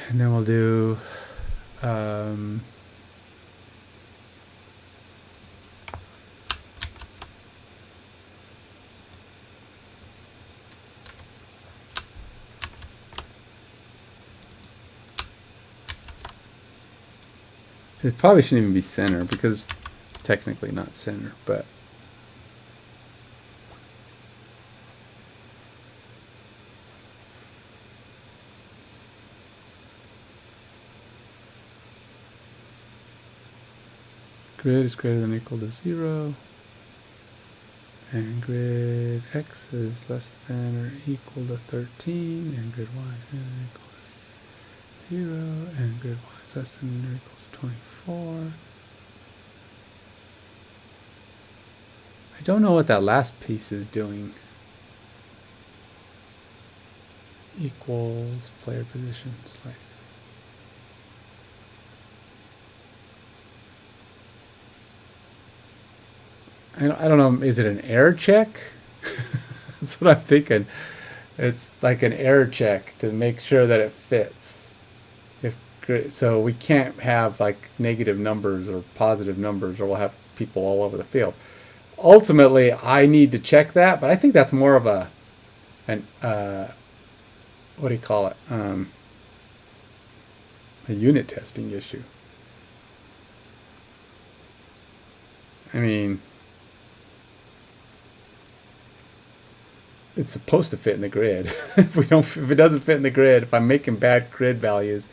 And then we'll do it probably shouldn't even be center because it's technically not center, but grid is greater than or equal to 0, and grid X is less than or equal to 13, and grid Y is greater than or equal to 0, and grid Y is less than or equal to 24. I don't know what that last piece is doing. Equals player position slice. I don't know, is it an error check? That's what I'm thinking. It's like an error check to make sure that it fits. So we can't have like negative numbers or positive numbers, or we'll have people all over the field. Ultimately, I need to check that, but I think that's more of what do you call it? A unit testing issue. I mean, it's supposed to fit in the grid. If it doesn't fit in the grid, if I'm making bad grid values,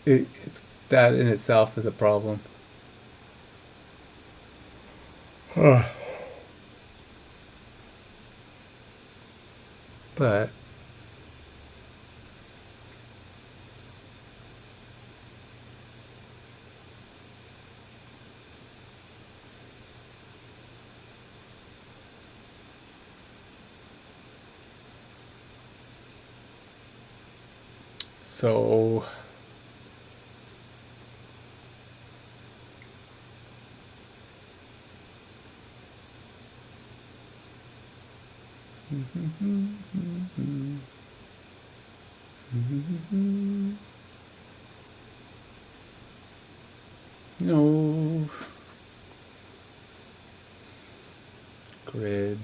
it's that in itself is a problem. But so no grid.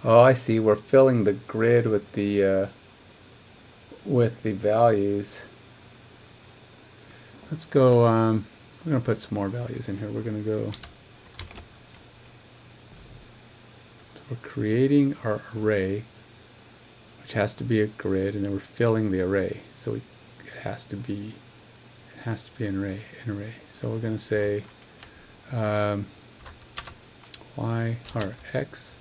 Oh, I see. We're filling the grid with the values. Let's go. We're going to put some more values in here. We're going to go. So we're creating our array, which has to be a grid, and then we're filling the array. So it has to be an array. So we're going to say y or x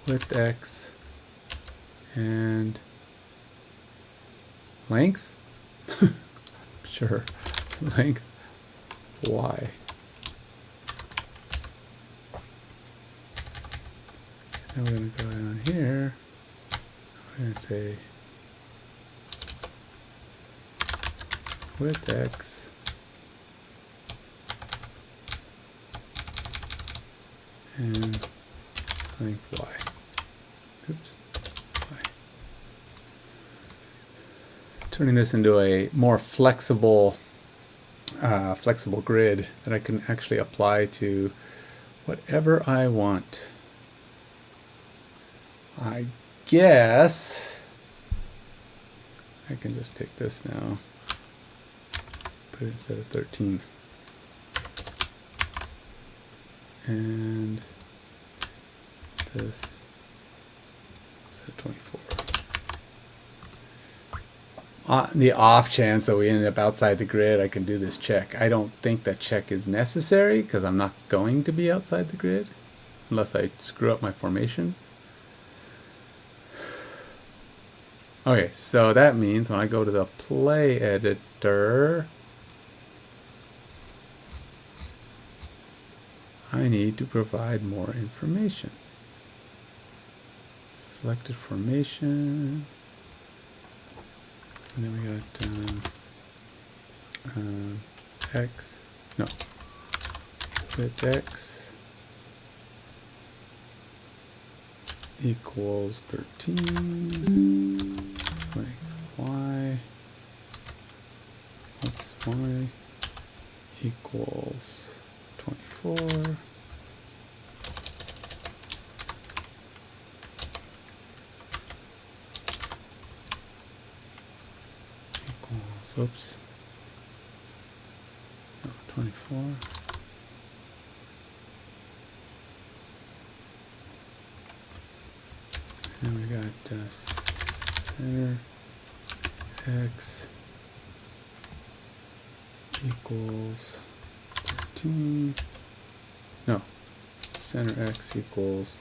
width x and length. Sure, length y. And we're going to go down here. We're going to say width x and length y. Oops. Y. Turning this into a more flexible grid that I can actually apply to whatever I want. I guess I can just take this now, put it instead of 13, and this instead of 24. The off chance that we ended up outside the grid, I can do this check. I don't think that check is necessary because I'm not going to be outside the grid unless I screw up my formation. Okay, so that means when I go to the play editor, I need to provide more information. selected formation, and then we got x, no, width x equals 13, length y, oops, y equals 24. Oops. No, 24. And we got center x equals 13. No, center x equals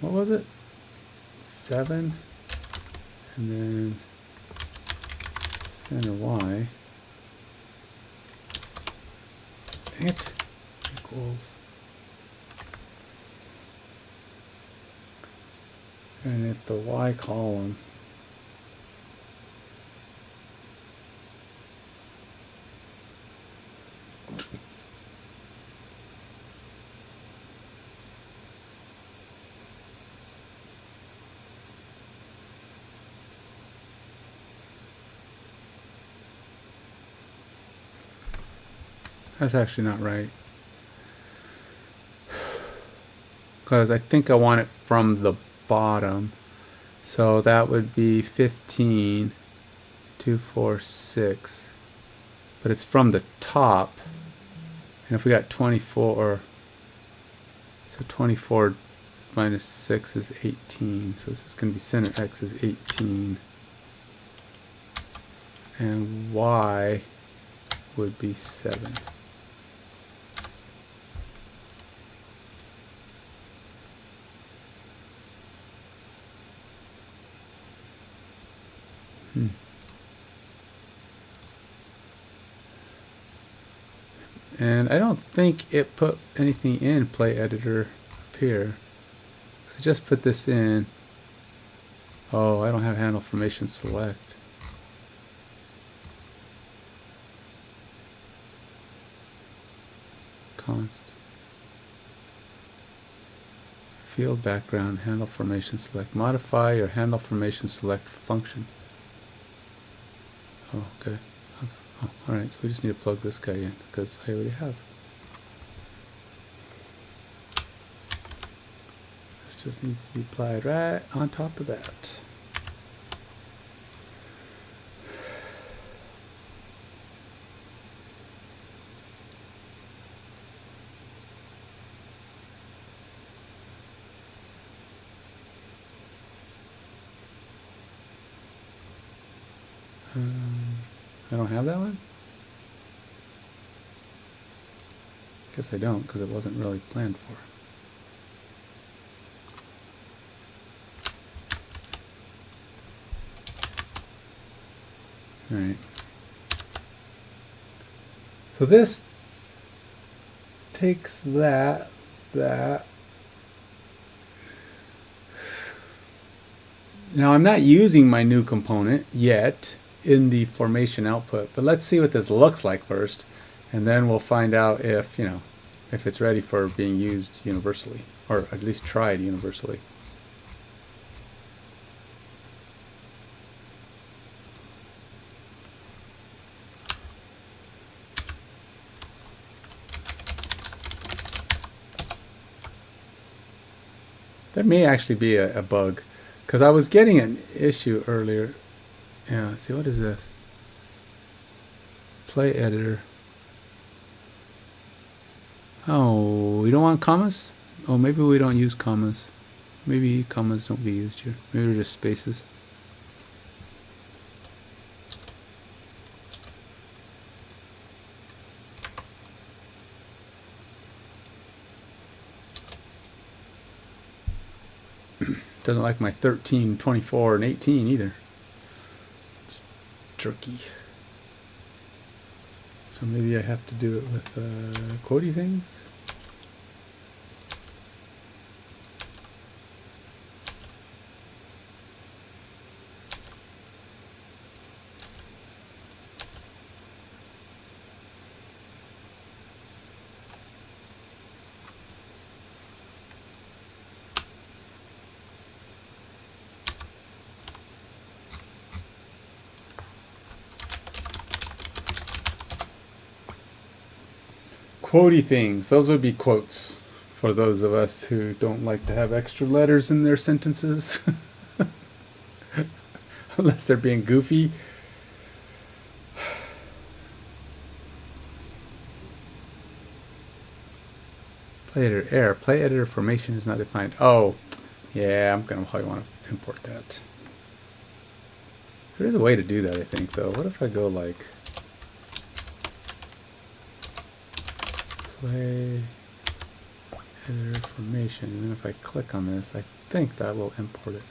what was it? 7, and then center y, dang it, equals, and if the y column that's actually not right, because I think I want it from the bottom, so that would be 15, 2, 4, 6, but it's from the top, and if we got 24, so 24 minus 6 is 18, so this is going to be center x is 18, and y would be 7. And I don't think it put anything in play editor up here. So just put this in. Oh, I don't have handle formation select. Const. Field background, handle formation select. Modify your handle formation select function. Oh, okay. Oh, alright, so we just need to plug this guy in, because I already have. This just needs to be applied right on top of that. I don't have that one? Guess I don't, because it wasn't really planned for. Alright. So this takes that. Now I'm not using my new component yet in the formation output, but let's see what this looks like first, and then we'll find out if, if it's ready for being used universally, or at least tried universally. There may actually be a bug, because I was getting an issue earlier. Yeah, see, what is this? Play editor. Oh, we don't want commas? Oh, maybe we don't use commas. Maybe commas don't be used here. Maybe they're just spaces. Doesn't like my 13, 24, and 18 either. It's jerky. So maybe I have to do it with quotey things. Quotey things, those would be quotes for those of us who don't like to have extra letters in their sentences. Unless they're being goofy. Play editor error. Play editor formation is not defined. Oh, yeah, I'm gonna probably want to import that. There is a way to do that, I think, though. What if I go like play editor formation, and then if I click on this, I think that will import it.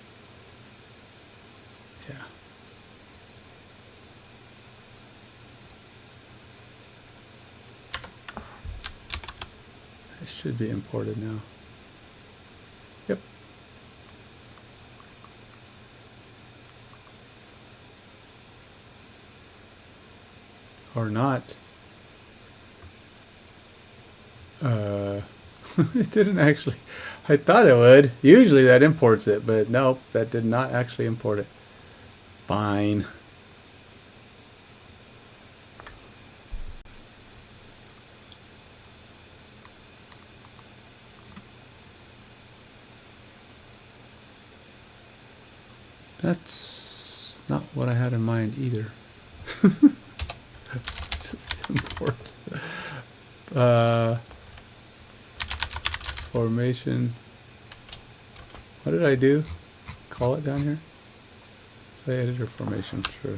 Yeah. It should be imported now. Yep. Or not. It didn't actually. I thought it would. Usually that imports it, but nope, that did not actually import it. Fine. That's not what I had in mind either. Just import. Formation. What did I do? Call it down here? Play editor formation, sure.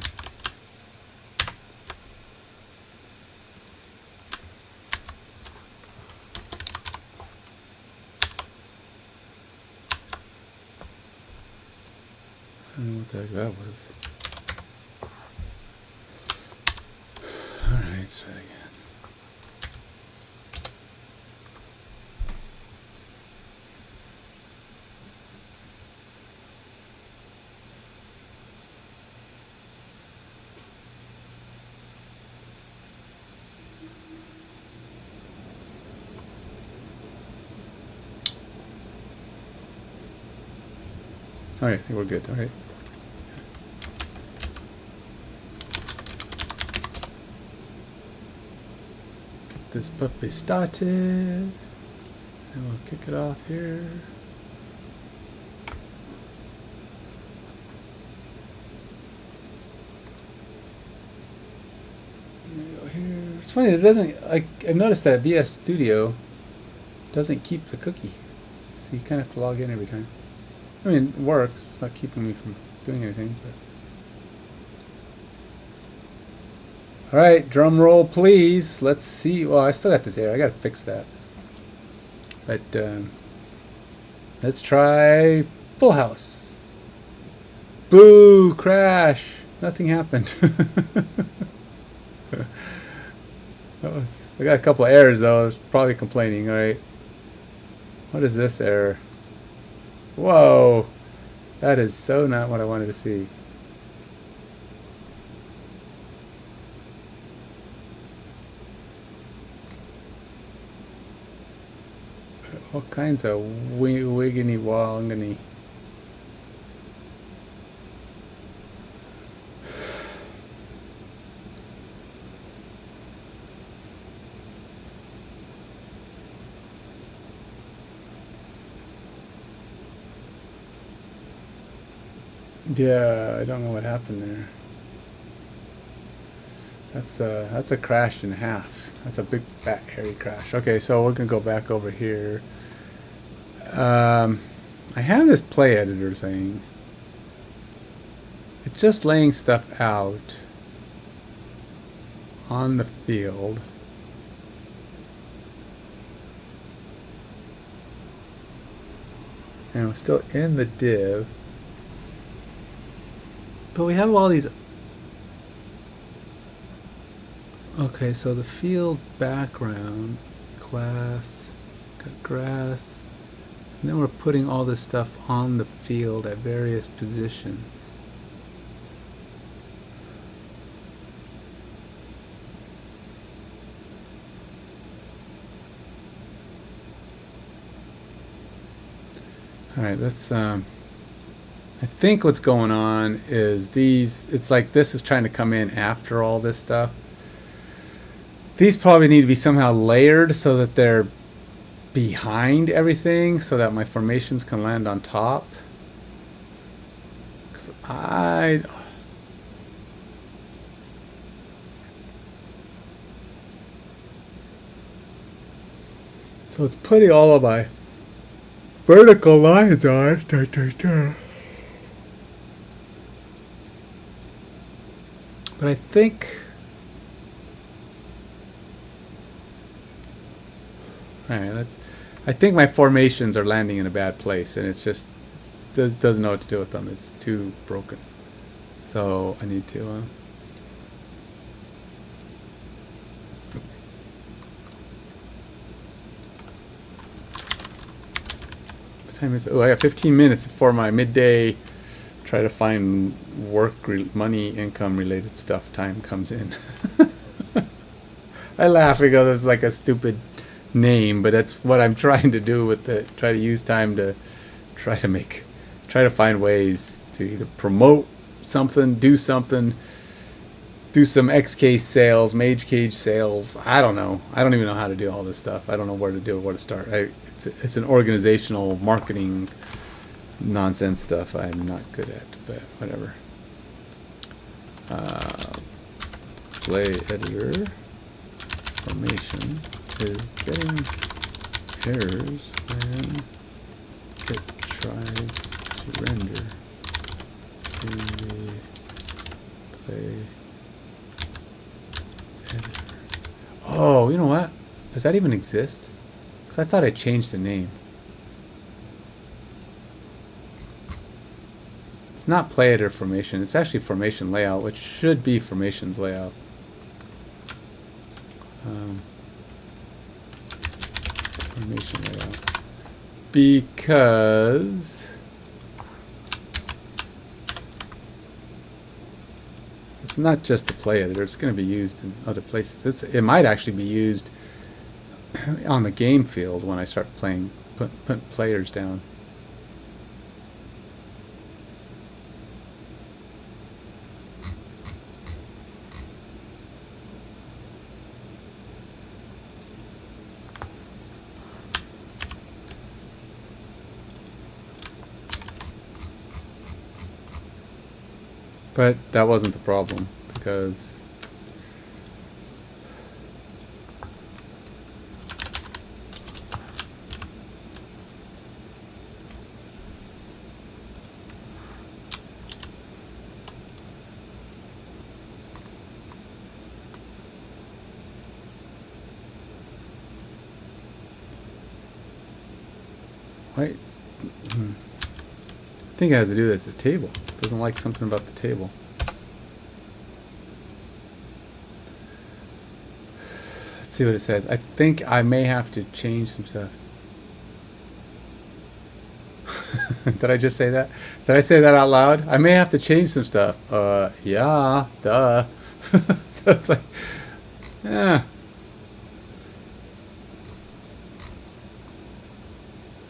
I don't know what the heck that was. Alright, so again. Alright, I think we're good. Alright. Get this puppy started. And we'll kick it off here. Go here. It's funny, it doesn't, like, I've noticed that VS Studio doesn't keep the cookie. So you kind of have to log in every time. I mean, it works. It's not keeping me from doing anything. But all right, drum roll, please. Let's see. Well, I still got this error. I got to fix that. But let's try Full House. Boo! Crash. Nothing happened. I got a couple of errors though. I was probably complaining. All right. What is this error? Whoa, that is so not what I wanted to see. All kinds of wiggity wongany. Yeah, I don't know what happened there. That's a crash in half. That's a big fat hairy crash. Okay, so we're gonna go back over here. I have this play editor thing. It's just laying stuff out on the field. And we're still in the div. But we have all these Okay, so the field background, class, got grass, and then we're putting all this stuff on the field at various positions. All right, let's I think what's going on is these, it's like this is trying to come in after all this stuff. These probably need to be somehow layered so that they're behind everything so that my formations can land on top. 'Cause so it's putting all of my vertical lines on. But I think, all right, I think my formations are landing in a bad place, and it's just doesn't know what to do with them. It's too broken. So I need to. What time is it? Oh, I got 15 minutes before my midday. Try to find work, money, income related stuff. Time comes in. I laugh because it's like a stupid name, but that's what I'm trying to do with it. Try to use time to try to find ways to either promote something, do some X-Case sales, Mage Cage sales. I don't know. I don't even know how to do all this stuff. I don't know where to do it, where to start. It's an organizational marketing nonsense stuff I'm not good at, but whatever. Play editor formation is getting errors when it tries to render the play editor. Oh, you know what? Does that even exist? Because I thought I changed the name. It's not play editor formation. It's actually formation layout, which should be formations layout. Formation layout. Because it's not just the play editor. It's going to be used in other places. It might actually be used on the game field when I start playing, putting players down. But that wasn't the problem, because I think it has to do with the table. It doesn't like something about the table. Let's see what it says. I think I may have to change some stuff. Did I just say that? Did I say that out loud? I may have to change some stuff. Yeah, duh. That's like, yeah.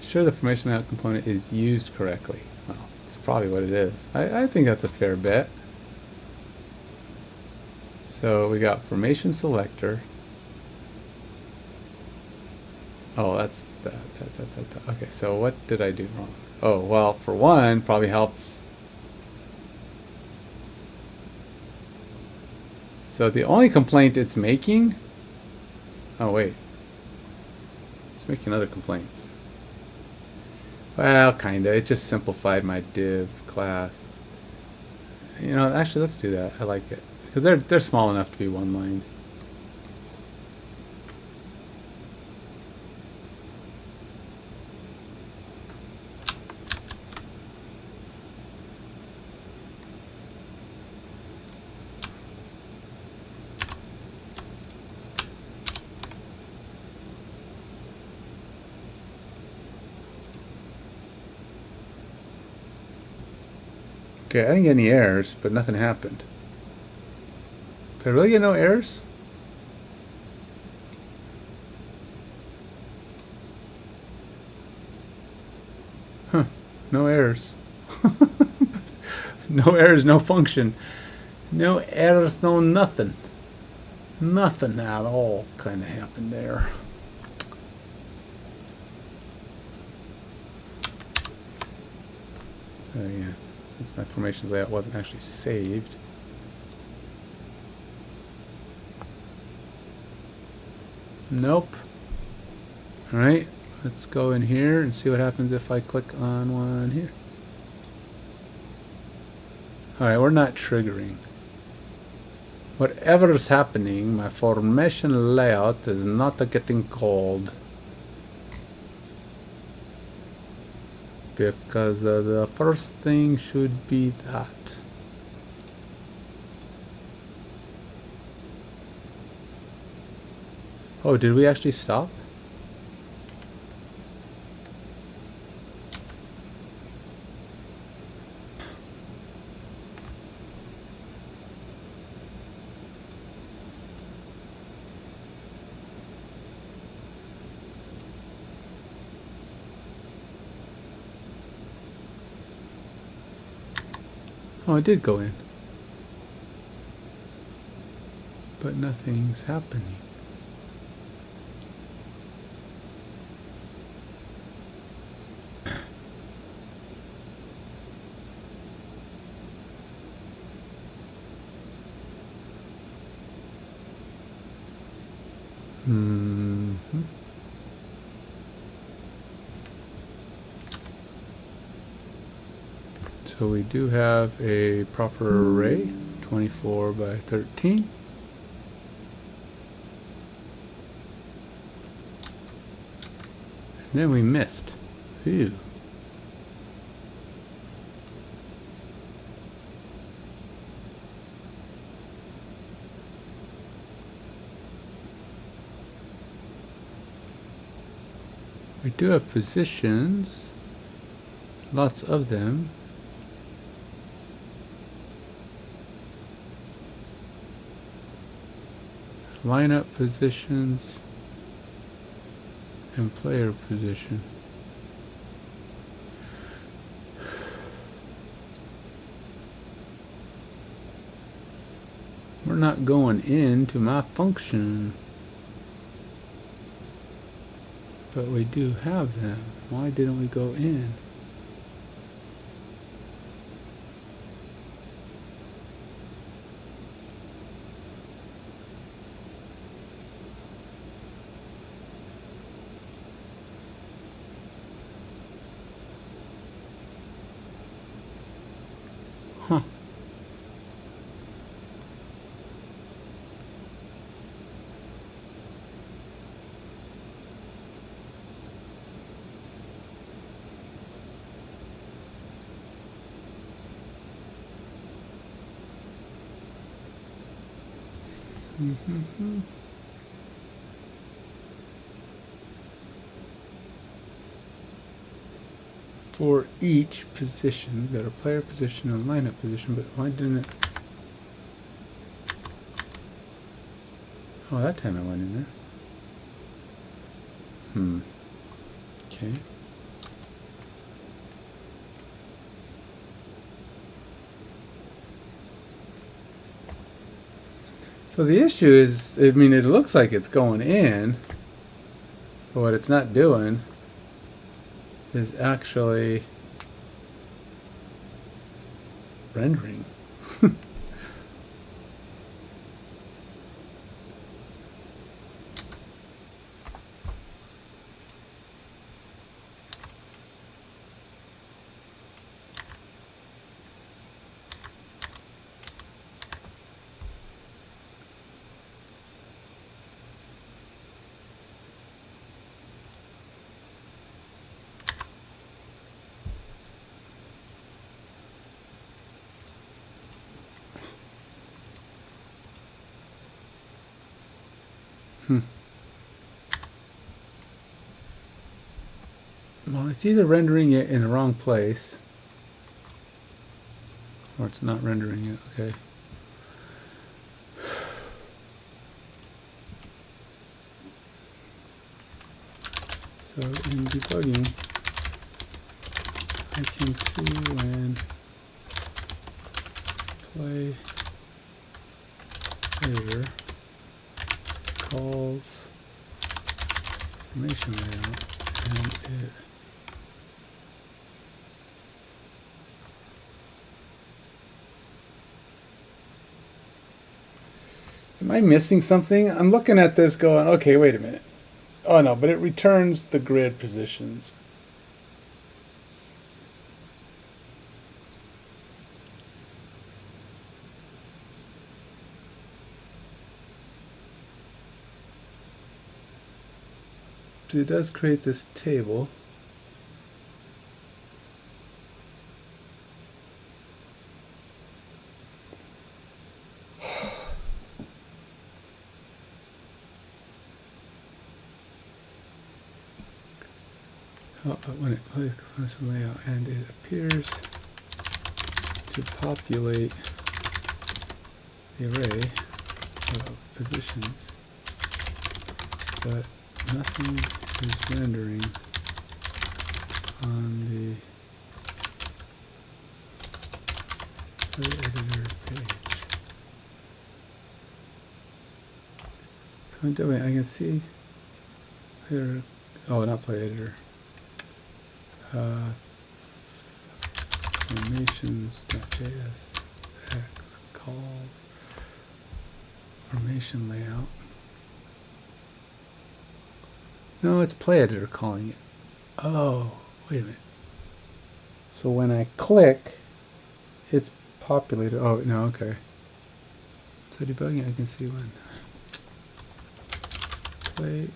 Sure the formation layout component is used correctly. Well, that's probably what it is. I think that's a fair bet. So we got formation selector. Oh, that's that. Okay, so what did I do wrong? Oh, well, for one, probably helps. So the only complaint it's making. Oh, wait. It's making other complaints. Well, kinda. It just simplified my div class. You know, actually, let's do that. I like it because they're small enough to be one line. Okay, I didn't get any errors, but nothing happened. Did I really get no errors? Huh, no errors. No errors, no function. No errors, no nothing. Nothing at all kind of happened there. So yeah, since my formations layout wasn't actually saved. Nope. Alright, let's go in here and see what happens if I click on one here. Alright, we're not triggering. Whatever is happening, my formation layout is not getting called. Because the first thing should be that. Oh, did we actually stop? Oh, I did go in. But nothing's happening. So we do have a proper array, 24 by 13. And then we missed. Ew. We do have positions, lots of them. Lineup positions and player position. We're not going into my function, but we do have them. Why didn't we go in? Huh. For each position, we've got a player position and a lineup position, but why didn't it? Oh, that time I went in there. Okay. So the issue is, I mean, it looks like it's going in, but what it's not doing is actually rendering. Well, it's either rendering it in the wrong place, Or it's not rendering it, okay. So in debugging, I can see when play editor calls information layout and it am I missing something? I'm looking at this going, okay, wait a minute. Oh no, but it returns the grid positions. So it does create this table. When it clicks on layout and it appears to populate the array of positions, but nothing is rendering on the play editor page. So I'm doing, I can see here, oh, not play editor. Formations.jsx calls formation layout. No, it's play editor calling it. Oh, wait a minute. So when I click, it's populated. Oh, no, okay. So debugging, I can see when play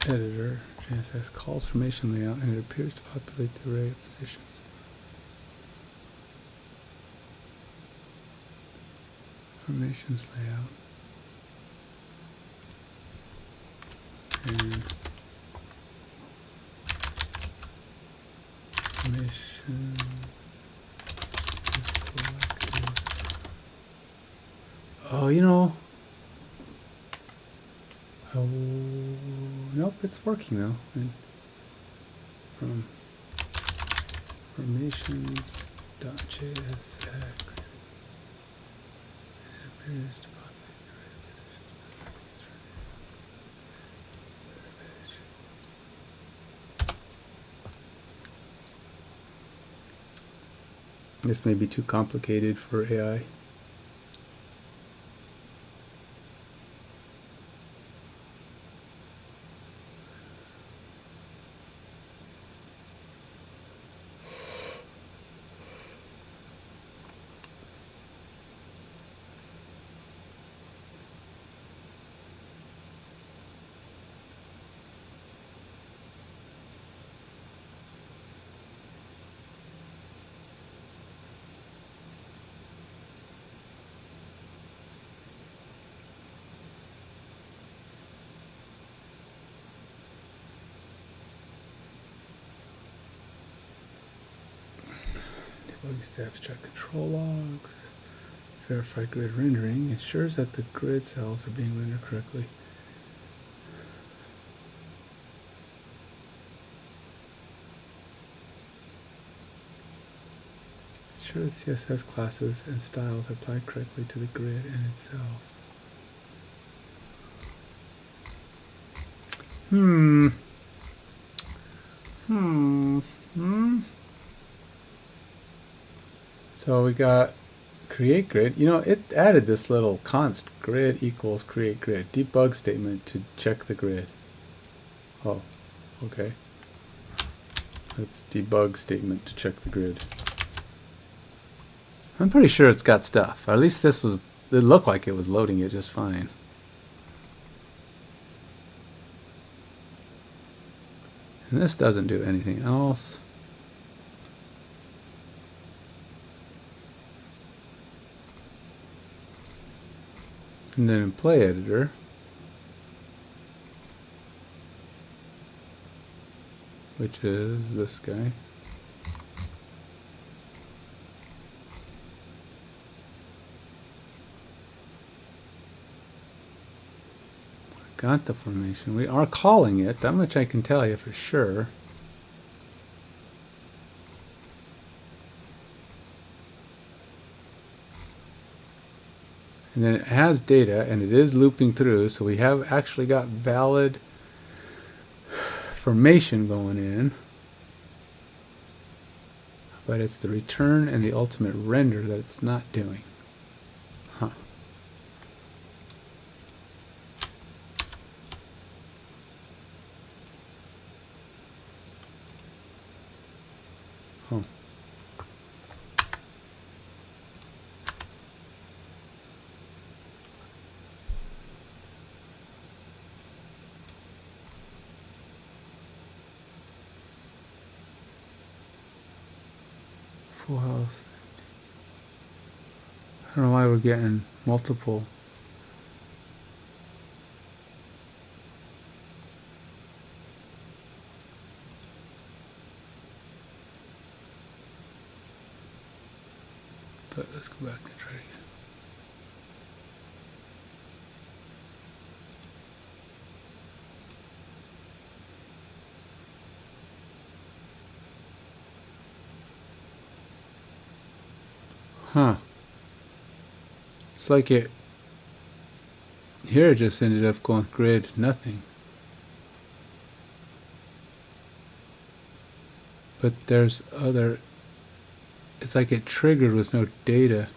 editor JSX calls formation layout and it appears to populate the array of positions. Formations layout and formation is selected. Oh, you know. Oh, nope, it's working though. And from formations.jsx, it appears to populate the array of positions. This may be too complicated for AI. Debugging the abstract control logs. Verify grid rendering. Ensures that the grid cells are being rendered correctly. Ensure that CSS classes and styles are applied correctly to the grid and its cells. So we got create grid. You know, it added this little const grid equals create grid debug statement to check the grid. Oh, okay. That's debug statement to check the grid. I'm pretty sure it's got stuff. Or at least this was, it looked like it was loading it just fine. And this doesn't do anything else. And then in play editor, which is this guy. got the formation. We are calling it. That much I can tell you for sure. And then it has data, and it is looping through, so we have actually got valid formation going in. But it's the return and the ultimate render that it's not doing. Huh. Oh. Full house. I don't know why we're getting multiple. But let's go back and try it again. Huh. It's like it here just ended up going grid nothing. But there's other, it's like it triggered with no data.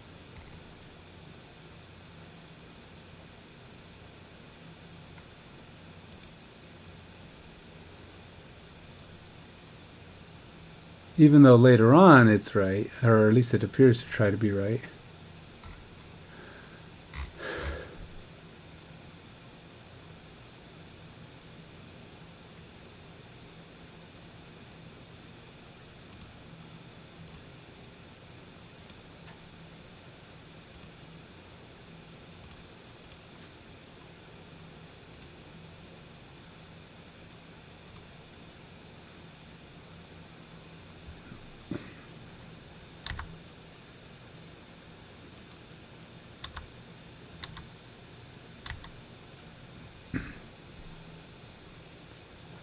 Even though later on it's right, or at least it appears to try to be right.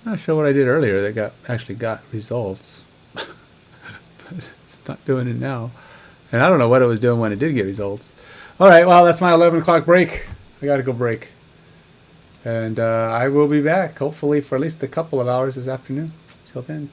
I'm not sure what I did earlier that actually got results, but it's not doing it now. And I don't know what it was doing when it did get results. All right, well, that's my 11 o'clock break. I got to go break. And I will be back, hopefully, for at least a couple of hours this afternoon. Till then.